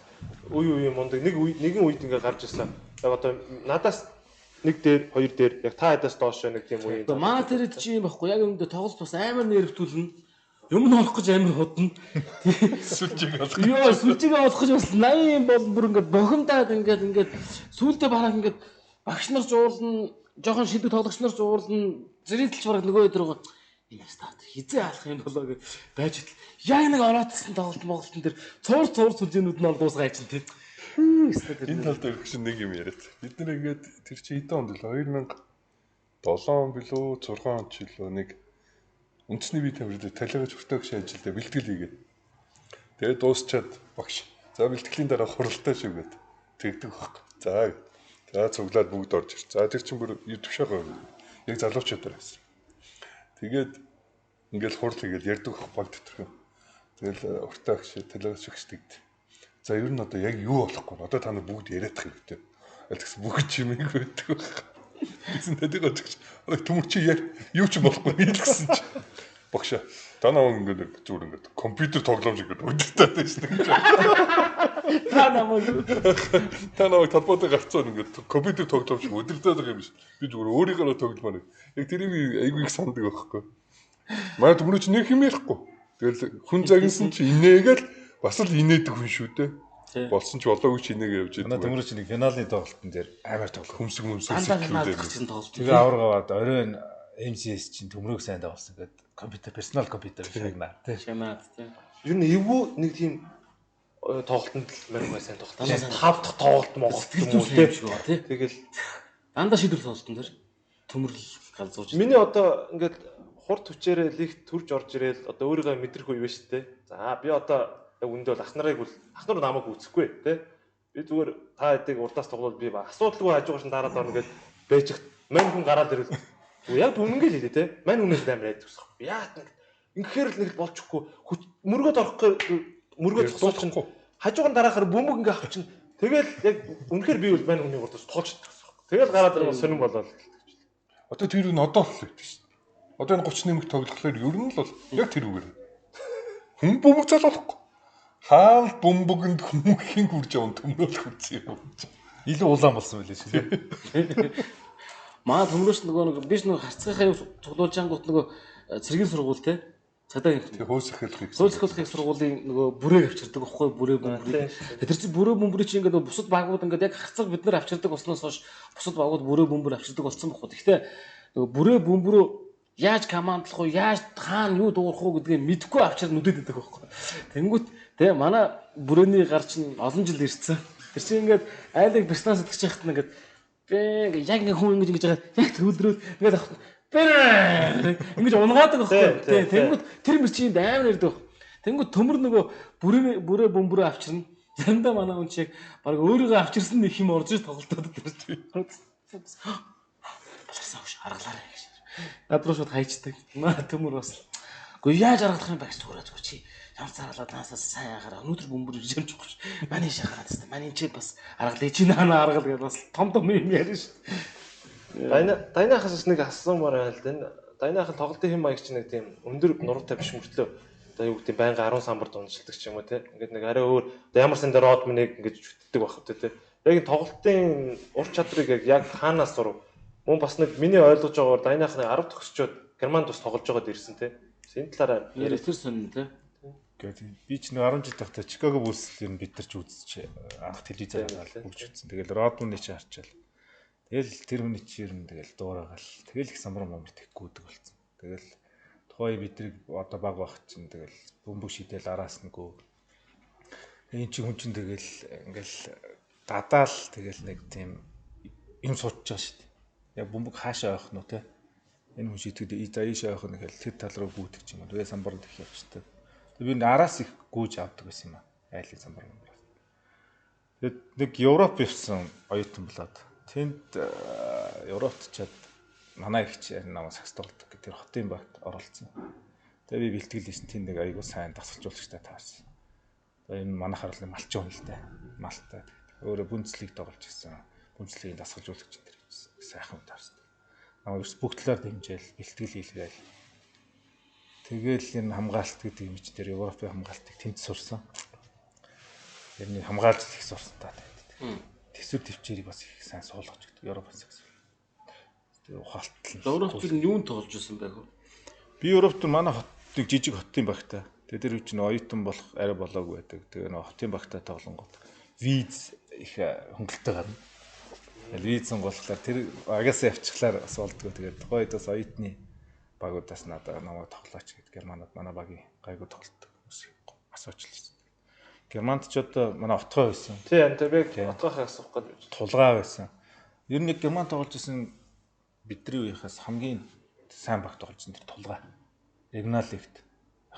үе мундаг нэгэн үед ингээ гарч ирсэн. Яг одоо надаас нэг дээр, хоёр дээр яг та хадаас доош нэг тийм үе. Манай тэр чи юм байхгүй яг өмнөд тоглолт бас амар нэрвтүүлнэ. Юм нь олох гэж амар худна. Сүлжиг олох. Йоо, сүлжиг олох гэж бас 80 бол бүр ингээд бохимдаад ингээд сүултээ бараг ингээд багш нар жуулна, жоохон шидэг тоглогч нар жуулна, зэрэгтэлч бараг нөгөө өдрөөгөө энэ стат хизээ алах юм болоо гэж байж идэл. Яг нэг ороодсон тоглолтын дээр цуур сүлжээнүүд нь ол дуусгаач чинь тийм. Энэ талд өрөх чинь нэг юм яриад. Бид нар ингээд тэр чи хэдэн онд л 2007 билүү 6 онд ч илүү нэг үндэсний бие тамирын талигаж хүртээгч ажилдаа бэлтгэл хийгээд. Тэгээд дуусчаад багш. За бэлтгэлийн дараа хуралтай шүү гэд тэгдэг байхгүй. За цуглаад бүгд орж ир. За тэр чинь бүр төвшөөгөө яг залуучуудаар байсан. Тэгээд ингээл хурал хийгээд ярьдаг баг дотор. Тэгэл уртаагч талигаж шигшдэгд. За ер нь одоо яг юу болохгүй. Одоо та нар бүгд яриадах хэрэгтэй. Аль гэсэн бүгд чимээг байдаг байх. Гэсэн тэдэг очиж. Төмөр чи яг юу ч болохгүй хэлсэн чи. Багшаа. Та намайг ингээд зүгээр ингээд компьютер тоглоомж ингээд өдөртөөд байсан гэж. Та намайг талбайд гарцсан ингээд компьютер тоглоомж өдөртөөд байгаа юм шиг. Би зүгээр өөрийгөө тогломоор. Яг тэрийг айгүй их санддаг байхгүй. Манай төмөр чи нэг юм ярихгүй. Тэгэл хүн загинсан чи инээгээл бас л инээдэг хүн шүү дээ. Болсон ч болоогүй ч инээгээ явж байгаа. Манай төмөр чи нэг финалын тоглолтын дээр амар тоглох. Хөмсгөө тоглолт. Тэгээ аваргаад оройн MCS чинь төмрөөг сайн дагуулсан гэдэг компьютер персонал компьютер шагнаа тий. Шамаад тий. Ер нь эвгүй нэг тийм тоглолтод мань сайн тоглолт. 5 дахь тоглолт Монголд юм уу тий. Тэгэл дандаа шийдвэр тоглолтын дээр төмөрлөл галзууж. Миний одоо ингээд хурд хүчээрээ лигт төрж орж ирээл одоо өөрийгөө мэдрэх үе байна шүү дээ. За би одоо яг үндэ бол ах нар намайг үүсэхгүй тий. Би зүгээр та хэдийг урдаас тоглоод би асуудалгүй хажуугаш нь дараад орно гэж бэжих мань хүн гараад ирэл. Яг үнэнгээ л хэлээ тий. Мань хүнээс амар айдаг усах. Яа ингэхээр л нэг болчихгүй мөргөд орохгүй мөргөд цогцолч Хажуугаар дараахаар бөмбөг ингээ авчин. Тэгэл яг үнэхээр би бол мань хүний урдаас тоолж чаддаг. Тэгэл гараад ирэх сонирн болоод. Одоо тэр нь одоо л гэдэг шүү дээ. Одоо энэ 30 нэмэг тоглохлоор ер нь л бол яг тэр үгээр. Хүн бөмбөг залуулахгүй. Хаал бөмбөгөнд хүмүүхийн хурж явна төмөөлөх үзье юм. Илүү улаан болсон байлээ шүү дээ. Маа төмрөөс нөгөө биш нөгөө харцгийнхаа цуглуулж ангууд нөгөө цэргийн сургууль те. Цадагийн хөөс эхлэх. хөөс эхлэх сургуулийн нөгөө бүрээг авчирдаг байхгүй бүрээ бөмбөрийг. Тэр чинь бүрээ бөмбөрийг чинь ингээд бусад багууд ингээд яг харцаг бид нар авчирдаг болсноос хойш бусад багууд бүрээ бөмбөр авчирдаг болсон байхгүй. Гэхдээ нөгөө бүрээ бөмбөрөө яаж командлах уу, яаж хаана юу дуурах уу гэдгийг мэдэхгүй авчир нүдэд байдаг байхгүй. Тэнгүүт те манай бүрээний гар чинь олон жил ирсэн. Тэр чинь ингээд айлыг бяцнаас идэж яхад нь ингээд би яг ингээд хүн ингэж байгаа яг төвлөрөөд ингээд авах ингэж унгаадаг байхгүй. Тэнгүүд тэр мөрчинд амар ирдэг. Тэнгүүд төмөр нөгөө бүрээ бөмбөрөө авчирна. Заримдаа манай хүн шиг баг өөрийгөө авчирсан нэг юм орж ир тоглолтод тэр. Басарсан ш аргалаарай гэж. Над руу шууд хайчдаг. Маа төмөр бас. Гэхдээ яаж аргалах юм бэ гэж зүгээрээ чи. Ямар цаалаад наасаа сайн ягараа. Өнөөдөр бөмбөр ирж юмж гохгүй. Манай шахаад тест. Манай чи бас аргалээ чи наана аргал гэж бас том юм ярьж ш. Дайнахаас нэг асуумаар байна л да. Дайнахын тоглолтын хэм маяг чинь нэг тийм өндөр нуруутай биш мөртлөө. Одоо юу гэдэг байнга 10 самбард уншилдаг ч юм уу те. Ингээд нэг арай өөр ямар сан дээр родмыг ингэж жүтдэг байх хэрэгтэй те. Яг тоглолтын ур чадрыг яг хаанаас сурав? Мөн бас нэг миний ойлгож байгаагаар Дайнахны 10 төгсчөөд Германд бас тоглож байгаад ирсэн те. Энэ талаараа яриа тэр сонь те. Гэхдээ би ч нэг 10 жил тахта Чикаго Буллс юм бид нар ч үзчих анх телевизээр хараад бүгд үзсэн. Тэгэл Родманы чи харчаал. Тэгэл тэр хүний чирэн тэгэл дуурайгаал. Тэгэл их самбар момор тэхгүйдэг болсон. Тэгэл тухай бидрийг одоо баг байх чинь тэгэл бөмбөг шидэл араас нэгөө. Энэ чи хүн чинь тэгэл ингээл дадаал тэгэл нэг тийм юм суудж байгаа шүү дээ. Яг бөмбөг хаашаа явах нь те. Энэ хүн шидэхэд за ийшээ явах нь тэгэл тэр тал руу гүйдэг ч юм уу. Тэгээ самбар дэх явчихдаг. Би араас их гүйж авдаг байсан юм аа. Айлын самбар момор. Тэгэд нэг Европ явсан оюутан болоод тэнд Европт чад манай ихч намайг сакс тоглодог гэх тэр хотын багт оролцсон. Тэгээ би бэлтгэл хийсэн тэнд нэг айгуу сайн дасгалжуулагчтай таарсан. Тэгээ энэ манайхаар л малчин хүн л дээ. Малтай. Өөрөө бүнцлийг тоглож ирсэн. Бүнцлигийн дасгалжуулагч энэ сайхан таарсан. Намайг бүх талаар дэмжээл бэлтгэл хийлгээл. Тэгээл энэ хамгаалт гэдэг юм чи тэр Европын хамгаалтыг тэнд сурсан. Тэрний хамгаалж их сурсан та. Тэсвэр төвчээрийг бас их сайн суулгаж өгдөг Европоос гэсэн. Тэгээ ухаалтал. Европт нь юунд тоглож байсан байх вэ? Би Европт манай хотыг жижиг хотын багтаа. Тэгээ тэр үуч нь оюутан болох арай болоогүй байдаг. Тэгээ нөө хотын багтаа тоглонгууд виз их хөнгөлтэй гарна. Визэн болохоор тэр агасаа явчихлаар бас болдгоо. Тэгээ тухайд бас оюутны багуудаас надад намайг тоглооч гэдэг Германад манай багийн гайгүй тоглолтдог хүмүүс асууж лсэн. Германд ч одоо манай отгой байсан. Тий, Антебек отгойхаа асуух гэдэг. Тулгаа байсан. Ер нь Герман тоглож исэн бидний үеийнхээс хамгийн сайн баг тоглож исэн тэр тулгаа. Регионал лигт.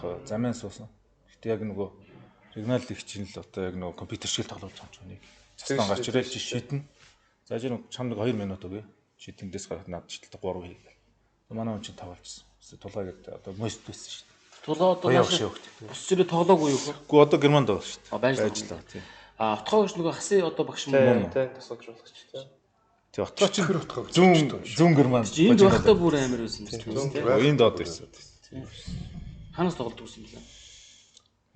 Яг замын суусан. Гэтэ яг нөгөө регионал лиг чинь л одоо яг нөгөө компьютер шиг тоглож байгаа юм чинь. Цастан гарч ирэл шийднэ. За жин чам нэг 2 минут өгье. Шийдэндээс гараад над чилдэг 3 хийгээл. Манай хүн чинь тоглож исэн. Тулгаа гэдэг одоо мост байсан шүү дээ. Тулгаа одоо бус зэрэг тоглоогүй юу? Гэхдээ одоо Германд байгаа шүү дээ. Байжлаа. Отгойч нөгөө хасын одоо багш юм уу? Тий, тасгалжуулагч тий. Тий, отгой чинь хэр утгаа. Зүүн Германд. Энд байхдаа бүр амар байсан тийм үү? Энд доод байсан. Ханаас тоглодог байсан юм бэ?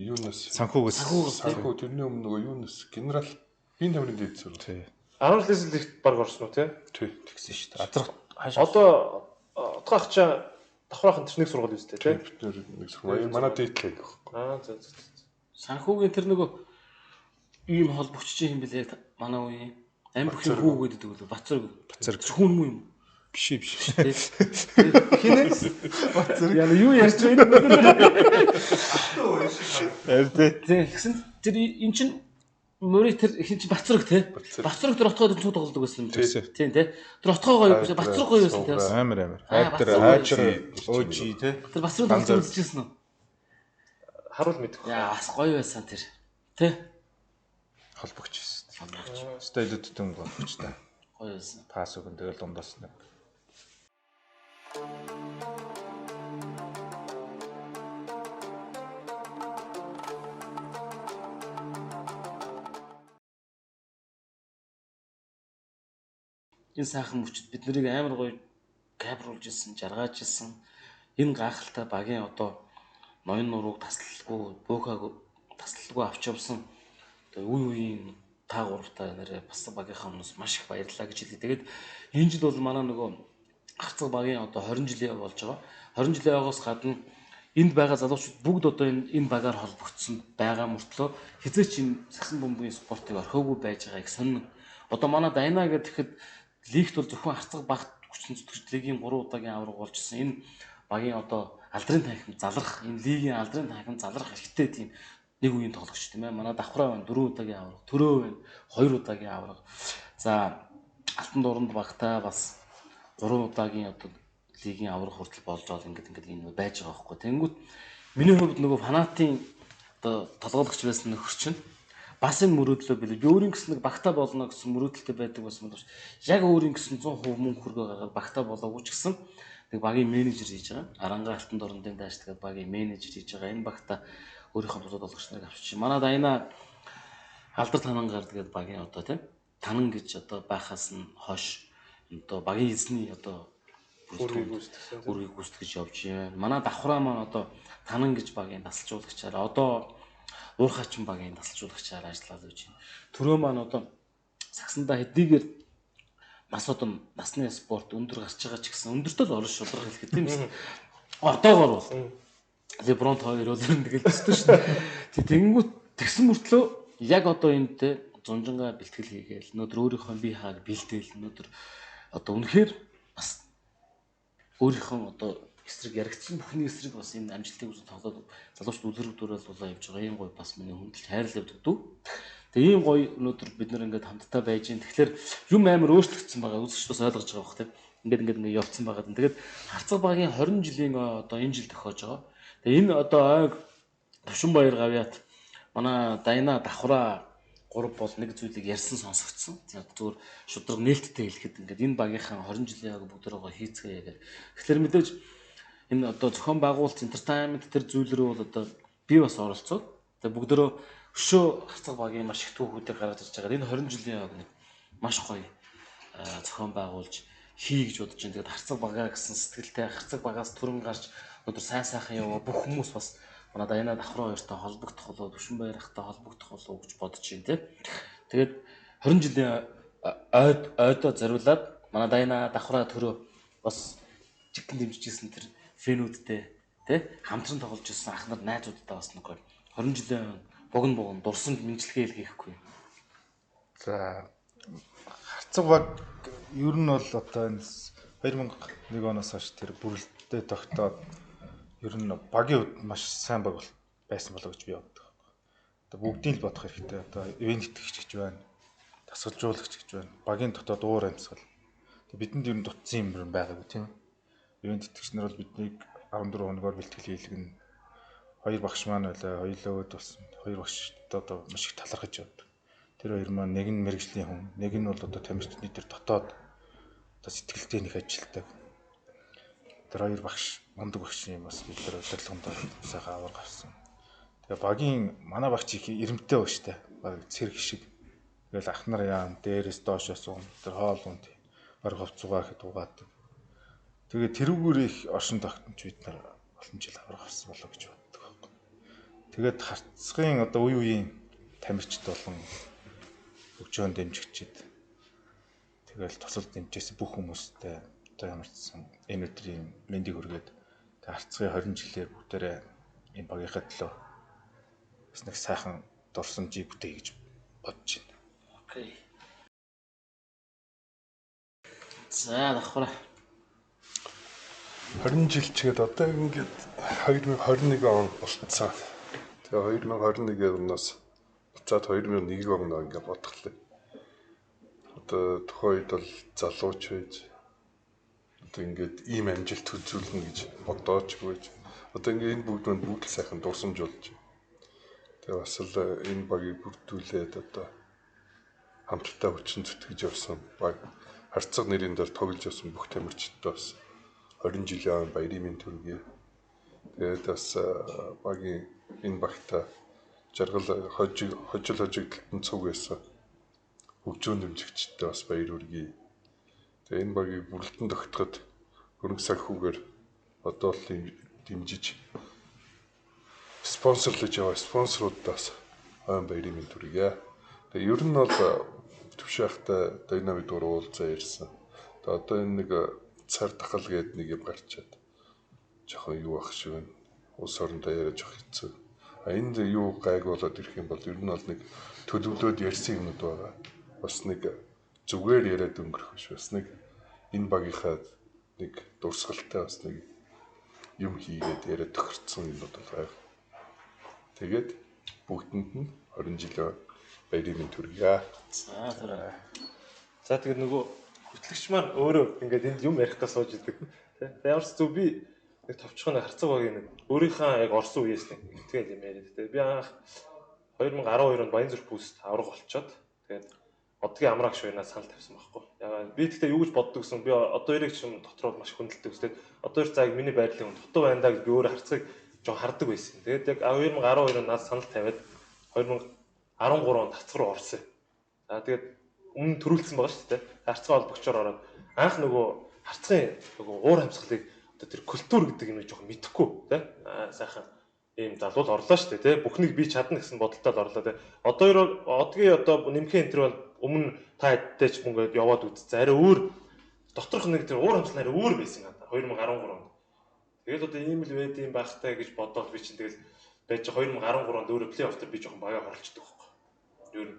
Юунаас? Санхүүгээс. Санхүү тэрний өмнө нөгөө юунаас? Генерал бин тамирын дэд зүрх. Тий. 10 лигт баг орсон уу тий? Тий, тэгсэн шүү дээ. Адрах одоо отгойч давхраахан тэрнийг сургууль үстэй тий? Бид нэг сургууль манай дээдлэг гэх юм. Аа за. Санхүүгийн тэр нөгөө ийм хол бүчж юм бэлээ манай үеийн амбүхийн хүү гэдэг үү Бацар хүн юм юм биш. Хинээс Бацар яа юу ярьж байна тий. Тэгсэн тэр эн чин мөрий тэр хин чи Бацарг тий Бацарг тэр отгойд цуу тоглодог байсан юм тийм тий тэр отгойгоо Бацарг гоё байсан тий амар Хайчер өөжи тий тэр Бацарг тоглож үзчихсэн үү харуул мэдэх. яа бас гоё байсан тэр тий холбогч байсан. Стайлд дүн голч та. Гоё байсан. Пас өгөн тэгэл дундаас нэг. энэ сайхан мөчд бид нарыг амар гоё капруулж ирсэн, жаргаж ирсэн. Энэ гайхалтай багийн одоо ноён нурууг таслалгүй, таслалгүй авч явсан. Одоо үе үеийн та гуравтай нэрээ бас багийнхаа өмнөөс маш их баярлалаа гэж хэлээ. Тэгээд энэ жил бол манай нөгөө Харцаг багийн одоо 20 жилийн болж байгаа. 20 жилийн яваагаас гадна энд байгаа залуучууд бүгд одоо энэ багаар холбогдсон байгаа мөртлөө хизээч энэ сагсан бөмбөгийн спортыг орхиогүй байж байгааг сонин. Одоо манай Дайна гэхэд лигт бол зөвхөн Харцаг багт хүчин зүтгэж лигийн 3 удаагийн авраг болжсэн. Энэ багийн одоо алдрын танхим залрах, энэ лигийн алдрын танхим залрах хэрэгтэй тийм нэг үеийн тоглогч тийм ээ. Манай давхраа байна 4 удаагийн авраг, төрөө байна 2 удаагийн авраг. За Алтан дуранд багтаа бас 3 удаагийн одоо лигийн аврах хүртэл болж байгаа ингээд энэ байж байгаа байхгүй. Тэнгүүт миний хувьд нөгөө фанатын одоо толгойлогч байсан нөхөр чинь бас энэ мөрөөдлөө билээ. Би өөрийн гэсэн нэг багтаа болно гэсэн мөрөөдөлтэй байдаг байсан бол яг өөрийн гэсэн 100% мөнгө хөргөө гаргаад багтаа болоогүй ч гэсэн нэг багийн менежер хийж байгаа. Аранга Алтан дурандын дааш тэгээд багийн менежер хийж байгаа. Энэ багтаа өөрийнхөө бусад толгогч нарыг авчиж. Манай Дайна алдар танангаар тэгээд багийн одоо тийм танан гэж одоо байхаас нь хойш одоо багийн эзний одоо үргийг гүйцэтгэж явж байна. Манай давхраа маань одоо танан гэж багийн тасалжуулагчаар одоо уурхайчин багийн тасалжуулагчаар ажиллаад байж байна. Төрөө маань одоо сагсандаа хэдийгээр нас одоо насны спорт өндөр гарч байгаа ч гэсэн өндөртөө л орон шударга хэлэхэд тийм үү? Одоогоор бол Лебронт 2 бол тэгэл төстэй шүү дээ. Тэгэнгүүт тэгсэн мөртлөө яг одоо энэтэй зунжингаа бэлтгэл хийгээл өнөөдөр өөрийнхөө бие хааг бэлдээл өнөөдөр одоо үнэхээр бас өөрийнхөө одоо эсрэг яригдсан бүхний эсрэг бас энэ амжилтыг үзэн тоглоод залуучд үлрэгдүүрэл дулаа явж байгаа. Ийм гоё бас миний хүндэлж хайрлал явдаг дүү. Тэгээ ийм гоё өнөөдөр бид нэр ингээд хамтдаа байж гин. Тэгэхээр юм амар өөрчлөгдсөн байгаа. Үзэгчдээс ойлгож байгаа бох тийм. Ингээд явцсан байгаа. Тэгээд Харцаг багийн 20 жилийн одоо энэ жил тохиож байгаа. Тэгээ энэ одоо ойг Тушинбаяр гавьяат манай Дайна давхраа 3 бол нэг зүйлийг ярьсан сонсогдсон. Зүгээр шудраг нээлттэй хэлэхэд ингээд энэ багийнхаа 20 жилийн яг бүгдээрээ хийцгээе гэдэг. Тэгэхээр мэдээж энэ одоо зохион байгуулалт entertainment тэр зүйл рүү бол одоо би бас оролцоод тэгээ бүгдээрээ өшөө Харцаг багийн маш их түүхүүдийг гаргаж ирж байгаа. Энэ 20 жилийн яг нэг маш гоё зохион байгуулж хий гэж бодож байна. Тэгээд Харцаг багаа гэсэн сэтгэлтэй Харцаг багаас төрөн гарч өнөөдөр сайн сайхан яваа бүх хүмүүс бас манай Дайна давхраа хоёртой холбогдох болоо Тушинбаяр ахтай холбогдох болоо гэж бодож байна тийм. Тэгээд 20 жилийн ойдоо зориулаад манай Дайна давхраа төрөө бас жигэн дэмжижсэн тэр фэнүүдтэй тий хамтран тоглож ирсэн ах нар найзуудтай бас нэг 20 жилийн богн дурсамж мэдлэгээ хийхгүй. За Харцаг баг ер нь бол одоо энэ 2001 оноос хойш тэр бүрэлдэхүүн тогтоод ер нь багийн хувьд маш сайн баг байсан болоо гэж би боддог. Одоо бүгдийг л бодох хэрэгтэй. Одоо ивент итгэгч гэж байна. Тасгалжуулагч гэж байна. Багийн дотоод уур амьсгал. Бидэнд ер нь дутсан юм байгаагүй тийм. Ивент итгэгч нар бол биднийг 14 хоногоор бэлтгэл хийлгэн. Хоёр багш маань байлаа. Хоёулаа болсон. Хоёр багштай одоо маш их талархаж явдаг. Тэр хоёр маань нэг нь мэрэгжлийн хүн, нэг нь бол одоо тамирчны тэр дотоод одоо сэтгэлтэй нэг ажилтдаг. Тэр хоёр багш мундаг багш юм бас бид тэр удирдлаганд сайхан аваар гарсан. Тэгээ багийн манай багч их ирэмтэй багштай. Баг цэрэг шиг. Тэгэл ах нар яам дээрээс доошоос тэр хоол унд орой ховцугаа гэхэд угаадаг. Тэгээ тэрүүгээр их оршин тогтнож бид нар олон жил аваар гарсан болоо гэж боддог байхгүй. Тэгээд Харцагын одоо үе үеийн тамирчид болон хөгжөөн дэмжигчид тэгэл тусал дэмжижсэн бүх хүмүүстэй одоо ямар ч сан энэ өдрийн мэндийг хүргээд Харцагын 20 жилээр бүгдээрээ энэ багийнхаа төлөө бас нэг сайхан дурсамжийг бүтээе гэж бодож байна. Окей. За давхраа 20 жил чигээд одоо ингээд 2021 он болцсон. Тэгээ 2021 оноос буцаад 2001 оноо ингээд бодглоо. Одоо тухайд бол залууч байж одоо ингээд ийм амжилт үзүүлнэ гэж бодооч байж. Одоо ингээд энэ бүгд л сайхан дурсамж болж. Тэгээ бас л энэ багийг бүрдүүлээд одоо хамтдаа хүчин зүтгэж явсан баг Харцаг нэрийн дээр тоглож явсан бүх тамирчидтай бас 20 жилийн баярын мэнд төргий. Тэгээд бас багийн энэ багтаа жаргал хожигдолтон цуг байсан хөгжөөн дэмжигчтэй бас баяр хүргэе. Тэгээ энэ багийг бүрэлдэн тогтоход хөрөнгө санхүүгээр одоо л дэмжиж спонсорлож яваа спонсорудаас хойн баярын мэнд хүргье. Тэгээ ер нь бол төвшөөхтэй динамик уулзаа ирсэн. Тэгээ одоо энэ нэг цар тахал гээд нэг юм гарчаад жоохон юу ах шиг байна. Улс орондоо яриад жоох хэцүү. Энд юу гайг болоод ирэх юм бол ер нь бол нэг төлөвлөөд ярьсан юмуд байгаа. Бас нэг зүгээр яриад өнгөрөх биш. Бас нэг энэ багийнхаа нэг дурсгалтай бас нэг юм хийгээд яриад тохирцсон юмуд байгаа. Тэгээд бүгдэнд нь 20 жилийн баярын мэнд хүргье. За тэгээд нөгөө хөтлөгч маань өөрөө ингээд энд юм ярихдаа сууж идэг. Тэ ямар ч зүг би нэг товчхон харцаг багийн нэг өөрийнхөө яг орсон үеэс нэг тэгэл юм яриад. Тэгээд би анх 2012 онд Баянзүрх пүүст авраг болчоод тэгээд одгийн амраг шуйнаас санал тавьсан байхгүй. Ягаад би тэгтээ юу гэж боддог гэсэн би одоо эрэг чим дотроо маш хүндэлдэг үстэй. Одоо их зааг миний байрлалын хүн дутуу байна даа гэж би өөрөө харцгийг жоо хардаг байсан. Тэгээд яг 2012 онд надад санал тавиад 2013 онд хацар руу орсон. За тэгээд өмнө төрүүлсэн байгаа шүү дээ. Харцгаа холбогчоор ороод анх нөгөө харцгын нөгөө уур амьсгалыг одоо тэр культур гэдэг юм жоохон мэдэхгүй тий. Сайхан ийм залуул орлоо шүү дээ тий. Бүхнийг би чадна гэсэн бодолтой л орлоо тий. Одгийн одоо нэмхэн энэ бол өмнө та хэдтэй ч мөнгөд яваад үзсэн. Арай өөр доторх нэг тэр уур амьсгал арай өөр байсан надаа 2013 онд. Тэгэл одоо ийм л байд юм байхтай гэж бодоод би чинь тэгэл байж 2013 онд өөрөө плей-офф дээр би жоохон багаа хорлцдог байхгүй. Ер нь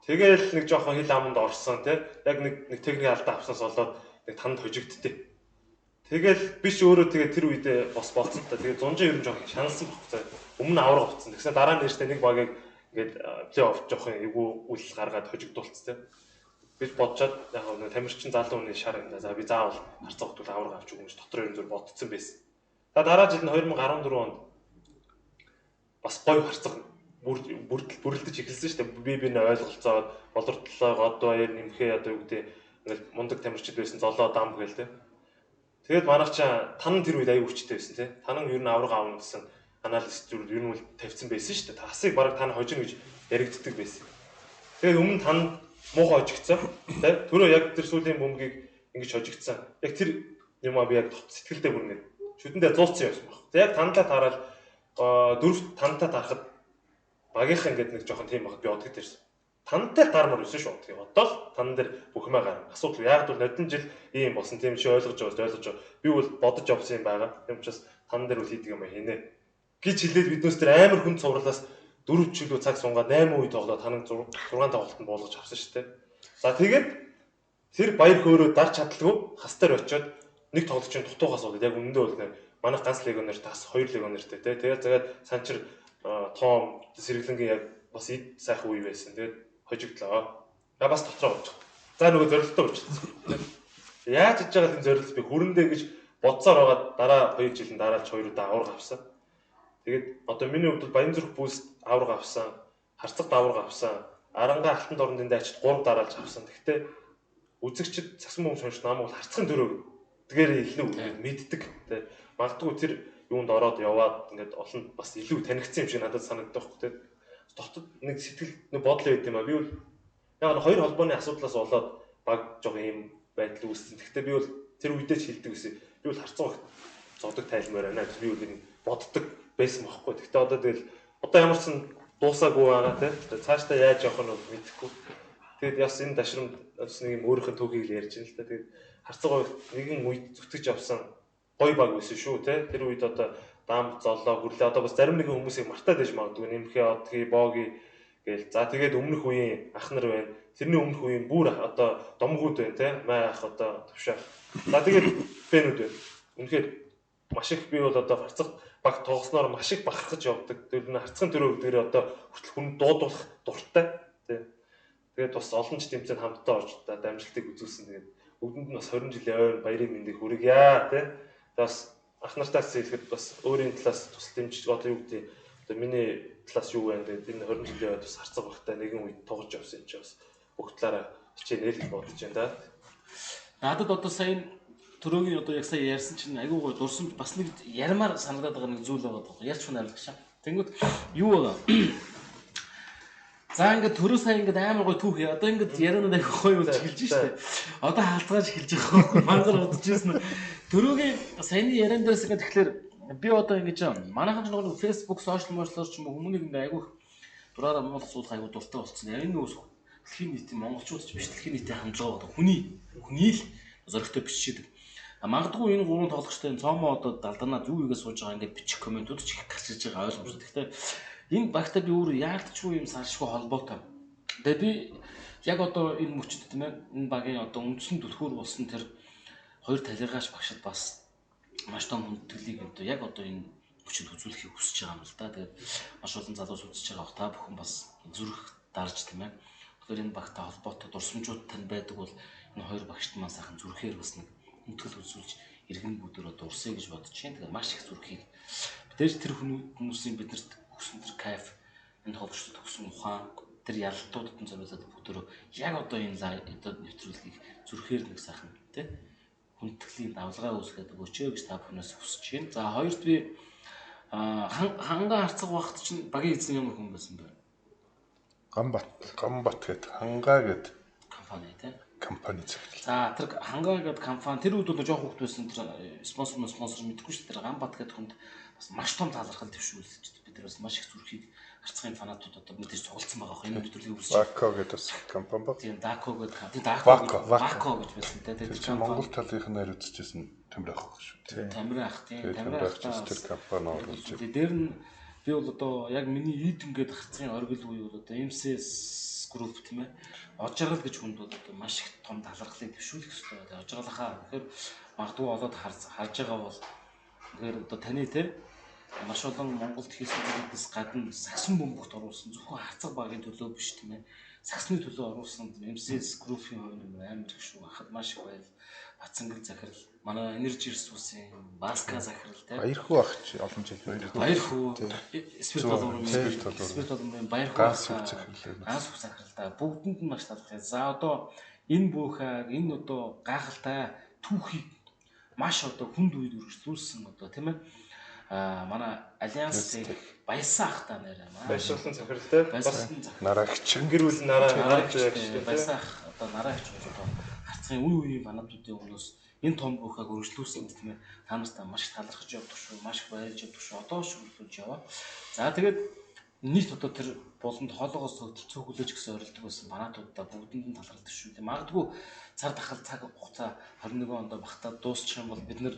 тэгэл нэг жоохон хил аманд орсон тий. Яг нэг техник алдаа авснаас болоод нэг танд хожигдтээ. Тэгэл биш өөрөө тэгээ тэр үедээ бос болцсон та. Тэгээ зунжаа ер нь жоохон шаналсан багцаа. Өмнө авраг авцсан. Тэгсэн дараа нь нэртэй нэг багийг ингээд плей-офф жоохон эвгүй үл гаргаад хожигдуулцсан тий. Бид бодчоод яг нэг тамирчин залуу хүний шар юм да. За би заавал харцаа хотвол авраг авч өгөх юм дотор ер нь зүр бодцсон байсан. За дараа жил нь 2014 онд бас гоё харцаг бүрэлдэж эхэлсэн шүү дээ. Би бинэ ойлголцоод болортлоо год баяр нэмхээ одоо юу гэдэг ингээл мундаг тамирчид байсан золоо дам гээл те. Тэгээд манайх чаа танан тэр үед аяг хүчтэй байсан те. Танан ер нь авраг аавна гэсэн аналист зүйл ер нь үл тавьсан байсан шүү дээ. Тасыг баг тань хожино гэж яригддаг байсан. Тэгээд өмнө тань муухай хожигдсан те. Түрүү яг тэр сүлийн бөмбөгийг ингэж хожигдсан. Яг тэр юм а би яг сэтгэлдээ бүр ингэ шүдэндээ зулцсан юм байна. Тэгээд яг танлаа тараад дөрөвт тантай тарахад багийнхан ингээд нэг жоохон тийм багт би одгод ирсэн. Тантай гармаар өсөн шүү. Тэгээ одоо л тан дээр бүхмээ гарна. Асуудал яг бол нодон жил ийм болсон тийм чи ойлгож байгаа. Би бол бодож явсан юм байгаа. Тийм учраас тан дээр үл хийдэг юм хийнэ. Гэж хэлээд биднээс тэр амар хүн цувралаас 4 жилүү цаг сунгаад 8 үе тоглоод таныг 6 тоглолтод буулгаж авсан шүү дээ. За тэгээд тэр баяр хөөрөө дарч чадлаггүй хастаар очиод нэг тоглолчийн дутуугаас болоод яг өмнөдөө бол манайх ганц легионер тас 2 легионертэй тий. Тэгээд санчир том сэргэлэнгийн яг бас сайхан үе байсан. Тэгээд хожигдлоо. Бас дотроо болж байгаа. За нөгөө зорилттой болчихсон. Яаж хийж байгаа энэ зорилт би хүрэндээ гэж бодсоор байгаа дараа 2 жилийн дараалж 2 удаа авраг авсан. Тэгээд одоо миний хувьд бол Баянзүрх пүүст авраг авсан, харцагт авраг авсан, Арангаа алтан дорнодын дайчид 3 дараалж авсан. Гэхдээ үзэгчд цагсан бөмбөг сонирч намайг бол харцгын дөрөв тэгээр илүү мэддэг. Тэгээд магадгүй тэр юунд ороод яваад ингээд олон бас илүү танигдсан юм шиг надад санагддаг байхгүй тийм. Дотод нэг сэтгэл нэг бодол байд юм а. Би бол яг хоёр холбооны асуудлаас болоод баг жоо юм байдал үүссэн. Гэхдээ би бол тэр үедээ ч хэлдэг гэсэн. Би бол харцаг зодог тайлмаар байна гэж би бол нэг боддог байсан байхгүй. Гэхдээ одоо тэгэл одоо ямар ч дуусаагүй байгаа тийм. Цаашдаа яаж явах нь мэдэхгүй. Тэгээд яс энэ ташрамд бас нэг юм өөрийнх нь төвхийг л ярьж байна л та. Тэгээд харцаг нэгэн үед зүтгэж явсан гой баг байсан шүү те. Тэр үед одоо дам золоо хүрлээ одоо бас зарим нэгэн хүмүүсийг мартаад байж магадгүй нэмхээ одгийн боги гээл. За тэгээд өмнөх үеийн ах нар байна. Тэрний өмнөх үеийн бүр одоо домгууд байна те. Май ах одоо төвшөө. За тэгээд фэнүүд байна. Үнэхээр маш их би бол одоо харцаг баг тоглосноор маш их бахархаж явдаг. Тэр нь харцгын төрөө гэдгээр одоо хүртэл хүн дуудуулах дуртай те. Тэгээд бас олон ч тэмцээнд хамтдаа орж та дамжуултыг үзүүлсэн. Тэгээд бүгдэнд нь бас 20 жилийн ойр баярын мэндийг хүргье те. Бас ах нартаас хэлэхэд бас өөрийн талаас тусал дэмжиж одоо юу гэдэг одоо миний талаас юу байна гэдэг энэ 20 жилийн үед бас харцаг багтай нэгэн үед тоглож явсан юм чи бас бүх талаараа хичээнэ л бодож байна да. Надад одоо сая төрөөгийн одоо яг сая ярьсан чинь айгүй гой дурсан бас нэг ярмаар санагдаад байгаа нэг зүйл байгаа даа. Ярьж фон арилгах шаа. Тэнгүүд юу байгаа? За ингээд төрөө сайн ингээд амар гой түүх яа. Одоо ингээд ярианууд аяг гоё болж эхэлж штэ. Одоо хаалцгааж эхэлж байгаа. Мангар удаж ирсэн. Төрөөгийн саяны яриан дээрс ингээд тэгэхээр би одоо ингэж манайхан ч нэг Facebook, social media-аар ч юм уу хүмүүнийг ингээд айгүйх дураараа Монгол суулгах айгүй дуртай болцсон. Энэ нөөс дэлхийн нийтийн монголчууд ч биш дэлхийн нийтийн хандлага одоо хүний л зоригтой бичиж идэг. Магадгүй энэ гурван тоглогчтой цоомоо одоо далданаа юу ийгээ сууж байгаа ингээд бичих комментууд ч их гарч иж байгаа ойлгомжтой. Гэхдээ энэ багтаа би өөрөө яалтчгүй юм салшгүй холбоотой. Тэгээ би яг одоо энэ мөчд тийм ээ энэ багийн одоо үндсэн түлхүүр болсон тэр хоёр талиргаач багшд бас маш том хүндэтгэлийг одоо яг одоо энэ мөчд үзүүлэхийг хүсэж байгаа юм л да. Тэгээд маш олон залуус үзэж байгаа бах та бүхэн бас зүрх дарж тийм ээ. Тэгэхээр энэ багтаа холбоотой дурсамжууд тань байдаг бол энэ хоёр багшд маань сайхан зүрхээр бас нэг хүндэтгэл үзүүлж иргэн бүдээр одоо урсъя гэж бодож байна. Тэгээд маш их зүрхийг мэдээж тэр хүмүүсийн биднэрт өгсөн тэр кайф энэ тоглогчдод өгсөн ухаан тэр ялалтуудад нь зориулаад бүгдөө яг одоо энэ одоо нэвтрүүлгийг зүрхээр нэг сайхан тий хүндтгэлийн давлгаа үүсгээд өгөөч гэж та бүхнээс хүсэж байна. За хоёрт би хангаа харцаг багт чинь багийн эзэн ямар хүн байсан бэ? Гамбат гэдэг хангаа гэдэг компани тий компани зөвлөл. За тэр хангаа гэдэг компани тэр үед бол жоох хөвгт байсан тэр спонсор мэдэхгүй шүү. Тэр Гамбат гэдэг хүнд бас маш том талархал төвшүүлж бид нар бас маш их зүрхийг харцгийн фанатууд одоо мэдээж цуглдсан байгаа. Энэ нэвтрүүлгийг үзэж Вако гэдэг компани баг. Тийм Дако гэдэг Вако гэж байсан те. Тэр чинь Монгол талынх нь нэр үзчихсэн Тамир ах шүү. Тамир ах тийм Тамир ах тэр компани оруулж. Дээр нь би бол одоо яг миний ид ингээд харцгийн оргил үе бол одоо MCS group тийм ээ. Ожрал гэж хүнд бол одоо маш их том талархлыг төвшүүлэх хэрэгтэй байна. Ожралхаа тэгэхээр магадгүй олоод харж байгаа бол тэгэхээр одоо таны те маш олон Монголд хийсэн зүйлээс гадна сагсан бөмбөгт оруулсан зөвхөн харцаг багийн төлөө биш тийм ээ. Сагсны төлөө оруулсан MCS group-ийн амар их шүү. Хахад маш их байл. Бацангал захирал, манай Energy Resource-ийн Баска захирал тийм. Баярхүү ахч олон жил Баярхүү. Спирт толгойн Баярхүү газ захирал. Газ захирал та бүгдэнд нь маш талархав. За одоо энэ бүхэг энэ одоо гайхалтай түүхийг маш одоо хүнд үед үргэлжлүүлсэн одоо тийм ээ. Манай Альянс Баясаах та нэрээ. Баясаахын захиралтай бас нараагч гэр бүл нараагч Баясаах одоо нараагч гэж одоо харцгийн үе фанатуудын өмнөөс энэ том бүхэг үргэлжлүүлсэн тийм ээ. Та нартай маш талархаж явдаг шүү. Маш их баярлж явдаг шүү. Одоо шүрлүүлж яваа. За тэгээд нийт одоо тэр болонд хоолоогоос цөөхөлөж гэсэн орилдог байсан фанатуудаа бүгдэнд нь талархдаг шүү. Магадгүй цар тахал цаг хугацаа 21 онд багтаад дуусчих юм бол бид нэр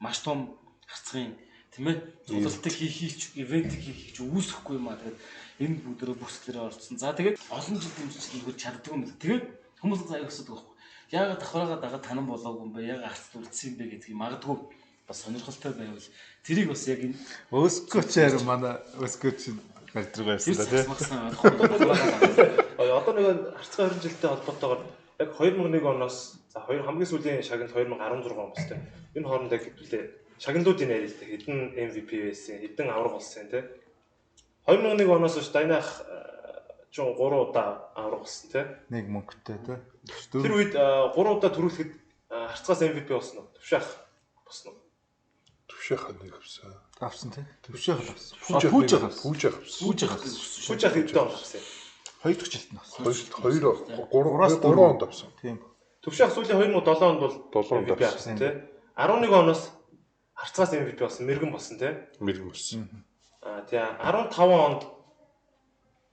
маш том харцгийн тийм ээ цуглалтыг хийх ивент хийх үүсэхгүй юм аа. Тэгээд энэ бүдэрөө бүсглэрээ орсон. За тэгээд олон жил дэмжиж хөл чаддаг юм. Тэгээд хүмүүс заяа өсөдөг байхгүй. Яагаад давхраагаа дагаад танан болоогүй юм бэ? Яагаад харцд үлдсэн юм бэ гэдгийг магадгүй бас сонирхолтой байвал тэрийг бас яг энэ Өскөчээр манай өскөч гардраг байсан да тий. Одоо нэг харцгаа 20 жилтэй холбоотойгоор яг 2001 оноос за хамгийн сүүлийн шагналт 2016 он бастай. Энэ хооронд яг хэвлээ шагналуудын нэрэлтэй хэдэн MVP байсан, хэдэн авраг болсон тий. 2001 оноос ш Дайнах ч 3 удаа авраг болсон тий. Нэг мөнгөтэй тий. Тэр үед 3 удаа төрүүлэхэд харцгаас MVP болсон уу? Төвшаах болсон уу? Төвшөөх нэг авсан. Авсан тий. Төвшөөх авсан. Пүүж Хүчээх хэдэн он авсан? 2 дахь жилд нь авсан. 3 онд авсан. Тийм. Төвшаах сүүлийн 2007 онд бол 7 онд авсан тий. 11 оноос харцгаас MVP болсон, мэрэгэн болсон тий. Мэргэн болсон. Тэгээ 15 онд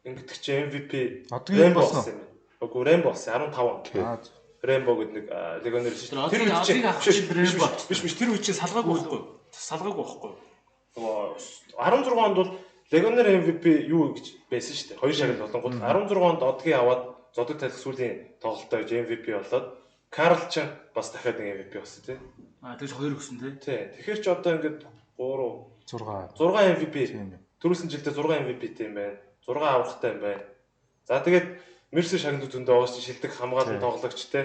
ингэдэг чи MVP Rainbow болсон юм. Үгүй Rainbow болсон 15 онд. Rainbow гэдэг нэг легионер шүү. Тэр үед чи биш тэр үед чи салгаагүй байхгүй. Нөгөө 16 онд бол легионер MVP юу гэж байсан шүү дээ. Хоёр шагнал болонгууд 16 онд одгийн аваад зодог талх сүүлийн тоглолтоо гэж MVP болоод Карл ч бас дахиад нэг MVP болсон тий. Тэгж хоёр өгсөн тий. Тий. Тэгэхээр ч одоо ингээд 6 MVP төрүүлсэн жилдээ 6 MVP-тэй юм байна. 6 аврахтай юм байна. За тэгээд Мерси шагнал зөндөө байгаа чинь шилдэг хамгаалан тоглогч тий.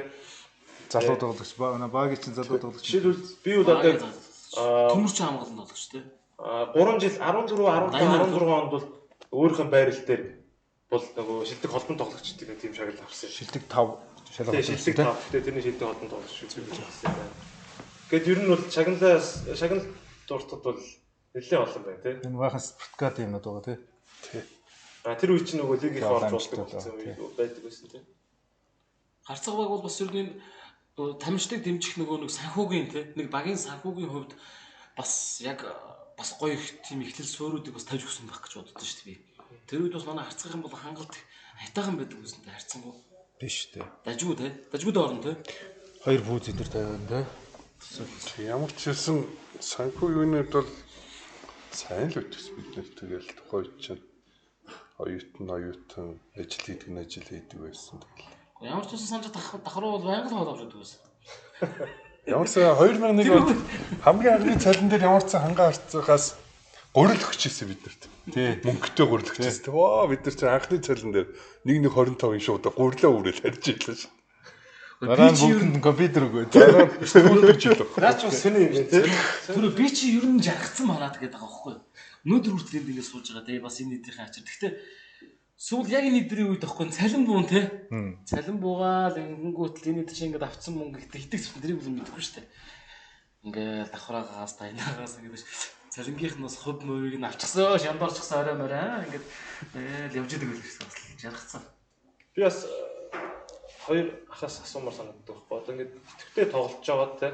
Залуу тоглогч багийн чинь залуу тоглогч. Жишээлбэл би бол одоо төмөрч хамгаалан тоглогч тий. 3 жил 14 15 16 онд бол өөрийнхөө байрал дээр бол нөгөө шилдэг холбон тоглогчдын нэг тийм шагнал авсан. Шилдэг 5 шалгал шилдэг 5 тэгээ тэрний шилдэг холбон тоглогч шүү гэж авсан байна. Гэт ер нь бол шагнал дуртад бол нэлээд олон байна тий. Энэ баахан спорткад юмнууд байгаа тий. Тэр үе чинь нөгөө лигийн орж болдог болсон тий. үе байдаг байсан тий. Харцаг баг бол бас ер нь тамирчдыг дэмжих нөгөө нэг санхүүгийн тий нэг багийн санхүүгийн хувьд бас яг бас гоё их тийм эхлэл суурьуудыг бас тавьж өгсөн байх гэж боддоо шүү дээ би. Тэр үед бас манай харцагын бол хангалт хайтахан байдаг гэсэн дээ харцангуу. Биш тий. Дажгүй тий. Дажгүйд орно тий. Хоёр бүүз эдэр тавиан тий. Ямар ч хэлсэн санхүү юунууд бол сайн л үтс бид нэр тэгэл тухай чинь оюутан ажил хийдэг байсан тэгэл. Ямар ч үсэн санаж давхруу бол байнга л хоол авч байдаг байсан. Ямар ч 2001 онд хамгийн анхны цалин дээр ямар ч хангаа харцгаас гурил өгч ирсэн бид нарт. Тий. Мөнгөтэй гурил өгч ирсэн. Ваа бид нар чинь анхны цалин дээр 1.25 шууд гурилаа үрэл харж ийлээ ш. Дараа нь бүгд компьютер өгөө. Дараа нь Сүүлд гэж хэлв. Наа ч сони юм тий. Тэр би чи ер нь жаргацсан манаад гэдэг байгаа байхгүй. Өнөөдөр хүртэл ингэ сууж байгаа тий бас энэ нийтийн ачаар. Гэхдээ сүүл яг энэ өдрийн үед байхгүй цалин буун тий. Цалин буугаал ингэнгүүтэл энэ чинь ингэ авцсан мөнгө гэдэг хитэг тэрийг бол мэдэхгүй шүү дээ. Ингээл давхраагаас таянаагаас ингэ цалингийнхнаас хувь мөрийг нь авчихсан шандорчсан орой морой ингээд явж идэг л гэсэн бас жаргацсан. Би бас хоёр ахаас асуумаар санагддаг байхгүй. Одоо ингээд идэвхтэй тоглож байгаа те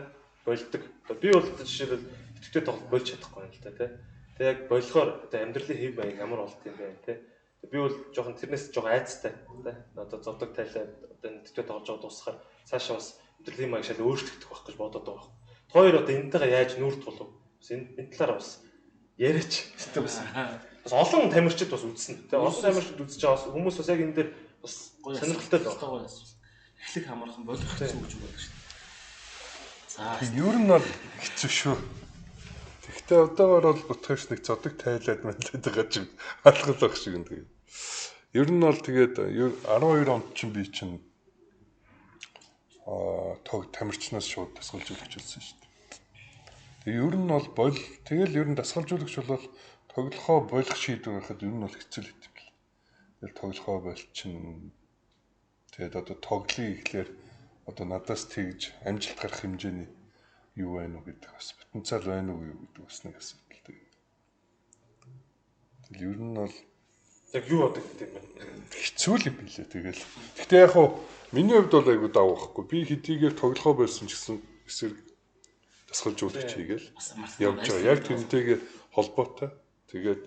болдог. Би бол жишээлбэл идэвхтэй тоглож болж чадахгүй юм л та те. Тэг яг болохоор одоо амьдралын хэв маяг ямар болт юм бэ те. Би бол жоохон тэрнээс жоохон айцтай те. Одоо зовдөг тайлаад одоо идэвхтэй тоглож байгаа дуусахаар цаашаа бас амьдралын маяг шал өөрчлөгдөх байх гэж бодоод байгаа байхгүй. Хоёр одоо энэтэйгээ яаж нүүр тулав? Бас энэ талаар бас яриач гэдэг бас. Бас олон тамирчид бас үзсэн. Тэгээ олон тамирчид үзэж байгаа хүмүүс бас яг энэ дээр бас сонирхолтой байна. Эхлэх хамаархан болох хэцүү гэж боддог шүү дээ. За Ер нь бол хэцүү шүү. Гэхдээ одоогор бол бутгаш нэг зодог тайлаад мэдлээд байгаа чинь алгал баг шиг юм тэгээ. Ер нь бол тэгээд 12 онд чинь би чинь тог тамирчнаас шууд дасгалжуулагч болсон шүү дээ. Тэгээ ер нь бол тэгэл ер нь дасгалжуулагч бол тоглохоо болох шийдвэр гаргахад ер нь бол хэцүү л гэдэг юм. Тэгэл тоглохоо болчин тэгээд одоо тоглоё ихлээр одоо надаас тэгж амжилт гарах хэмжээний юу байна уу гэдэг бас потенциал байна уу гэдэг бас нэг асуудал тийм. Тэгэл ер нь бол яг юу бодог гэдэг юм бэ? хэцүү л юм билээ тэгэл. Гэхдээ яг хуу миний хувьд бол айгуу дав байхгүй. Би хэдийгээр тоглохоо байсан ч гэсэн эсрэг дасгалжуулагч хийгээл явж байгаа. Яг тэрнтэйгээ холбоотой. Тэгээд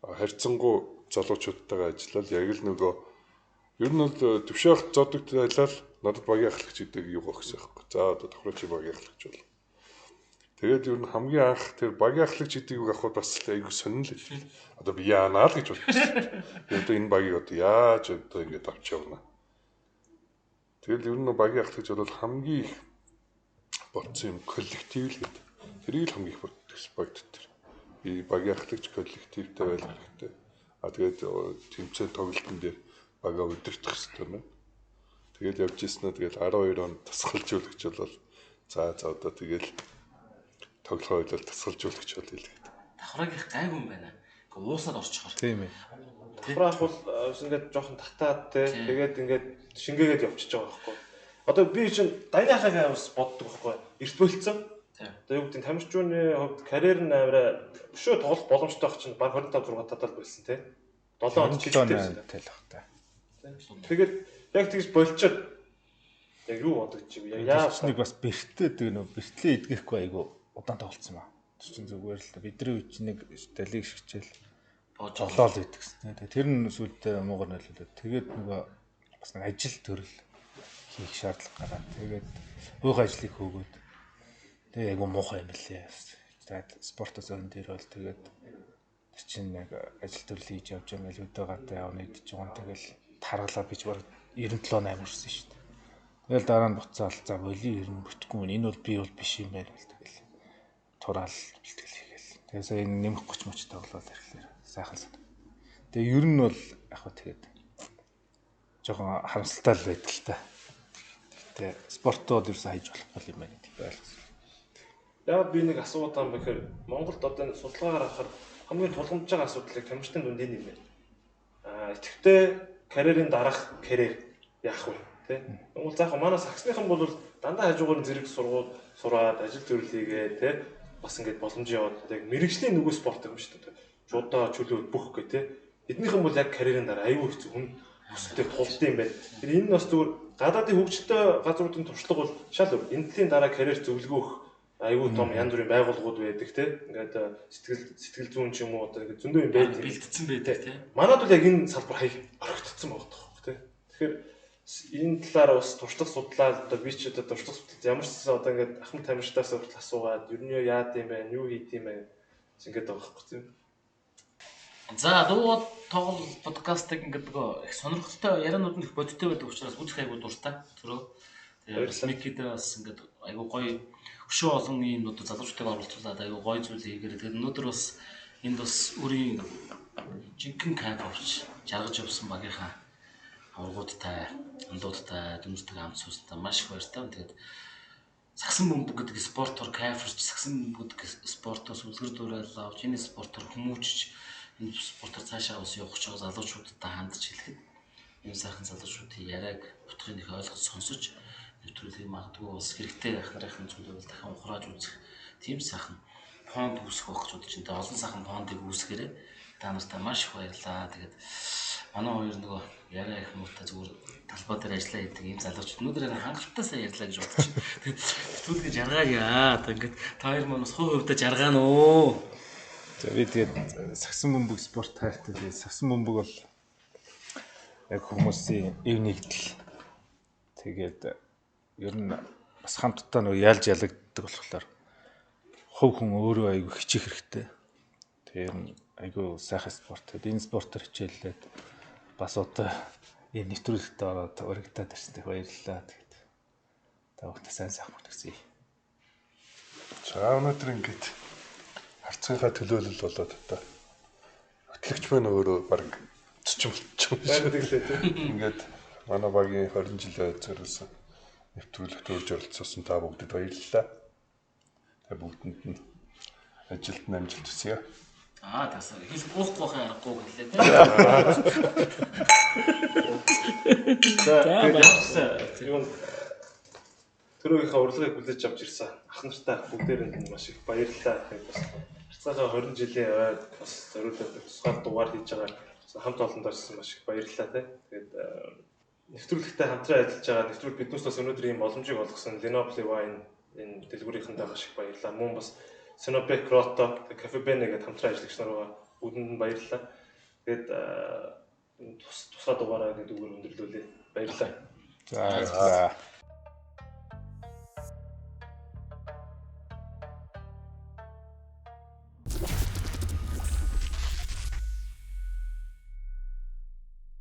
харьцангуй залуучуудтайгаа ажиллаад яг л нөгөө ер нь бол төвшөөх зодог тайлал надад багийн ахлагч гэдэг юу гохсон байхгүй. За одоо тохирооч багийн ахлагч бол. Тэгээд ер нь хамгийн анх тэр багийн ахлагч гэдэг юу авахд бас айгүй сонирхол л. Одоо би яанаа л гэж бодсон. Тэгээд одоо энэ багийг одоо яаж одоо ингэж авч явна. Тэгэл ер нь багийн ахлагч бол хамгийн их бодсон юм коллектив л гэдэг. Тэрийг л хамгийн их боддог баг дотор. Би багийн ахлагч коллективтэй байх хэрэгтэй. Тэгээд тэмцээн тоглолтын дээр бага өдөртөх хэрэгтэй байна. Тэгэл явж ирсэн нь тэгэл 12 онд тасгалжуулагч бол за одоо тэгэл тоглохоо хэлэл тасгалжуулагч бол хэлээ. давхраагийнх гайгүй юм байна. Гэхдээ уусаад орчихоор. Тийм ээ. Давхраах бол ингээд жоохон татаад те тэгээд ингээд шингээгээд явчихж байгаа байхгүй. Одоо би чинь дайныхаа бас боддог байхгүй. Эрт болцсон. Одоо юу гэдэг нь тамирчууны хувьд карьер нь аваа өшөө тоглох боломжтой байх чинь баг 25 6 татал болсон те. 7 он жилтэй тэл бах та. Тэгээд яг тэгж болчиход яг юу бодож чи яа нэг бас бэрттэй гэдэг нөө бэртлээ идгэхгүй айгу удаан тоглолцсон ба. Тэр чинь зүгээр л бидний үе чинь нэг далиг шигчээл жолоол идэгсэн. Тэр нь сүлдээ муугар нөлөөлөд тэгээд нөгөө бас нэг ажил төрөл хийх шаардлага гараад тэгээд бүх ажлыг хөөгөөд тэгээд айгу муухай юм лээ. Тэгээд спортоос өн дээр бол тэгээд тэр чинь нэг ажил төрөл хийж явж байгаа мэл өдөөгатай явна идэж байгаа. Тэгэл таргалаа бич баг 97 8 хүрсэн шүү дээ. Тэгэл дараа нь буцаал за боли 90 бүтэхгүй энэ бол би бол биш юм байна бол тэгэл тураал бэлтгэл хийгээл. Тэгээ сая нэмэх 30 моч тоглоод ирэхлээр сайхан сан. Тэгээ ер нь бол яг хөө тэгээд жоохон харамсалтай л байдаг л та. Гэтэ спортод ерөөсөө хайж болохгүй юм байна гэдэг байлгасан. Яг би нэг асуулт юм бэхээр Монголд одоо нэг судалгаагаар харахад хамгийн тулгамдж байгаа асуудлыг тамирчдын дунд энэ юм байна. Идэвхтэй карьерийн дараах карьер яах вэ? Тэ? Монгол заах манай саксныхан бол дандаа хажуугаар зэрэг сураад ажил төрөл хийгээ тэ бас ингээд боломж яваад яг мэрэгжлийн нөгөө спорт юм шүү дээ. Жудаа чөлөө бүх гэ тэ. Эднийхэн бол яг карьерийн дараа аюу хэцүү хүн өсөлтөд тулд юм байна. Тэр энэ нь бас зүгээр гадаадын хөгжилтэй газруудын туршлага бол шал өөр. Энэтлийн дараа карьер зөвлөгөөх аюу том янз бүрийн байгууллагууд байдаг те. Ингээд сэтгэл зүйн ч юм уу одоо ингээд зөндөө юм байдаг. Бэлдсэн байдаг те. Манайд бол яг энэ салбар хаяг орогдсон байгаа тоххой те. Тэгэхээр энэ талаар бас туршлага судлаад одоо би ч одоо туршлага судлаад ямар ч одоо ингээд ахмад тамирчдаас хүртэл асуугаад ер нь яад юм бэ, юу хийд юм бэ ингэж байгаа байхгүй юм. За дуу тоглол подкастыг ингээд нөгөө их сонирхолтой яриануд нь их бодиттой байдаг учраас үзэх айгуу дуртай. Төрөө. Тэгээд Миккид бас ингээд айгуу гоё өшөө олон юм одоо залуучуудыг оролцуулаад айгуу гоё зүйл хийгээрээ тэгээд өнөөдөр бас энд бас өөрийн жинхэнэ кайф авч жаргаж явсан багийнхаа аврагуудтай, андуудтай, дүнстэй хамт суустай маш их баяртай. Тэгээд сагсан бөмбөг гэдэг спортоор кайфарч, сагсан бөмбөг гэдэг спортоос үлгэр дуурайл авч, энэ спортоор хүмүүжиж, энэ спортоор цаашаа ус явах гэж байгаа залуучуудтай хандж хэлэхэд энэ сайхан залуучуудын яриаг утгыг их ойлгож сонсож нэвтрүүлгийг магадгүй бас хэрэгтэй байх нарын зүйлүүд дахин ухрааж үзэх тийм сайхан фонд үүсгэх байх гэж бодож байна. Олон сайхан фондыг үүсгээрээ та нартай маш их баярлалаа. Тэгээд манай хоёр нөгөө яриа их муутай зүгээр талбай дээр ажиллаа гэдэг ийм залуучууд өнөөдөр хангалттай сайн ярьлаа гэж бодож байна. Тэгээд нэвтрүүлгийг жаргаая. Одоо ингээд та хоёр маань бас хувьдаа жаргаана өө. За би тэгээд сагсан бөмбөг спорт хайртай. Тэгээд сагсан бөмбөг бол яг хүмүүсийн эв нэгдэл. Тэгээд ер нь бас хамтдаа нөгөө ялж ялагддаг болохоор хувь хүн өөрөө айгүй хичих хэрэгтэй. Тэгээд айгүй сайхан спорт. Тэгээд энэ спортоор хичээллээд бас одоо энэ нэвтрүүлэгтээ ороод урагтаад ирсэнтэй баярлалаа. Тэгээд та бүхэнд сайн сайхан хүргэсэй. За өнөөдөр ингээд харцгийнхаа төлөөлөл болоод одоо хөтлөгч маань өөрөө баг цочмолч юм. Ингээд манай багийн 20 жилийн зориулсан нэвтрүүлэгт урьж оролцсон та бүгдэд баярлалаа. Та бүгдэнд нь ажилд амжилт хүсье. Тасаа хэл уухгүй харахгүй гэлээ тэ. Юу төрөөгийнхаа урилгыг хүлээж авч ирсэн ах нартай бүгдээрэнд маш их баярлалаа. Бас харцаагаа 20 жилийн ойд бас зориулаад тусгаар дугаар хийж байгаа хамт олондоо ирсэн маш их баярлалаа тэ. Тэгээд нэвтрүүлэгтээ хамтран ажиллаж байгаа нэвтрүүлэг биднээс бас өнөөдөр ийм боломжийг олгосон Lenoble Wine энэ дэлгүүрийнхэндээ маш их баярлалаа. Мөн бас Sinopec Grotto, Cafe Bene гэдэг хамтран ажиллагч нар байгаа. Бүгдэнд нь баярлалаа. Тэгээд тусгай дугаараа гэдэг үгээр өндөрлүүлээ. Баярлалаа. За баярлалаа.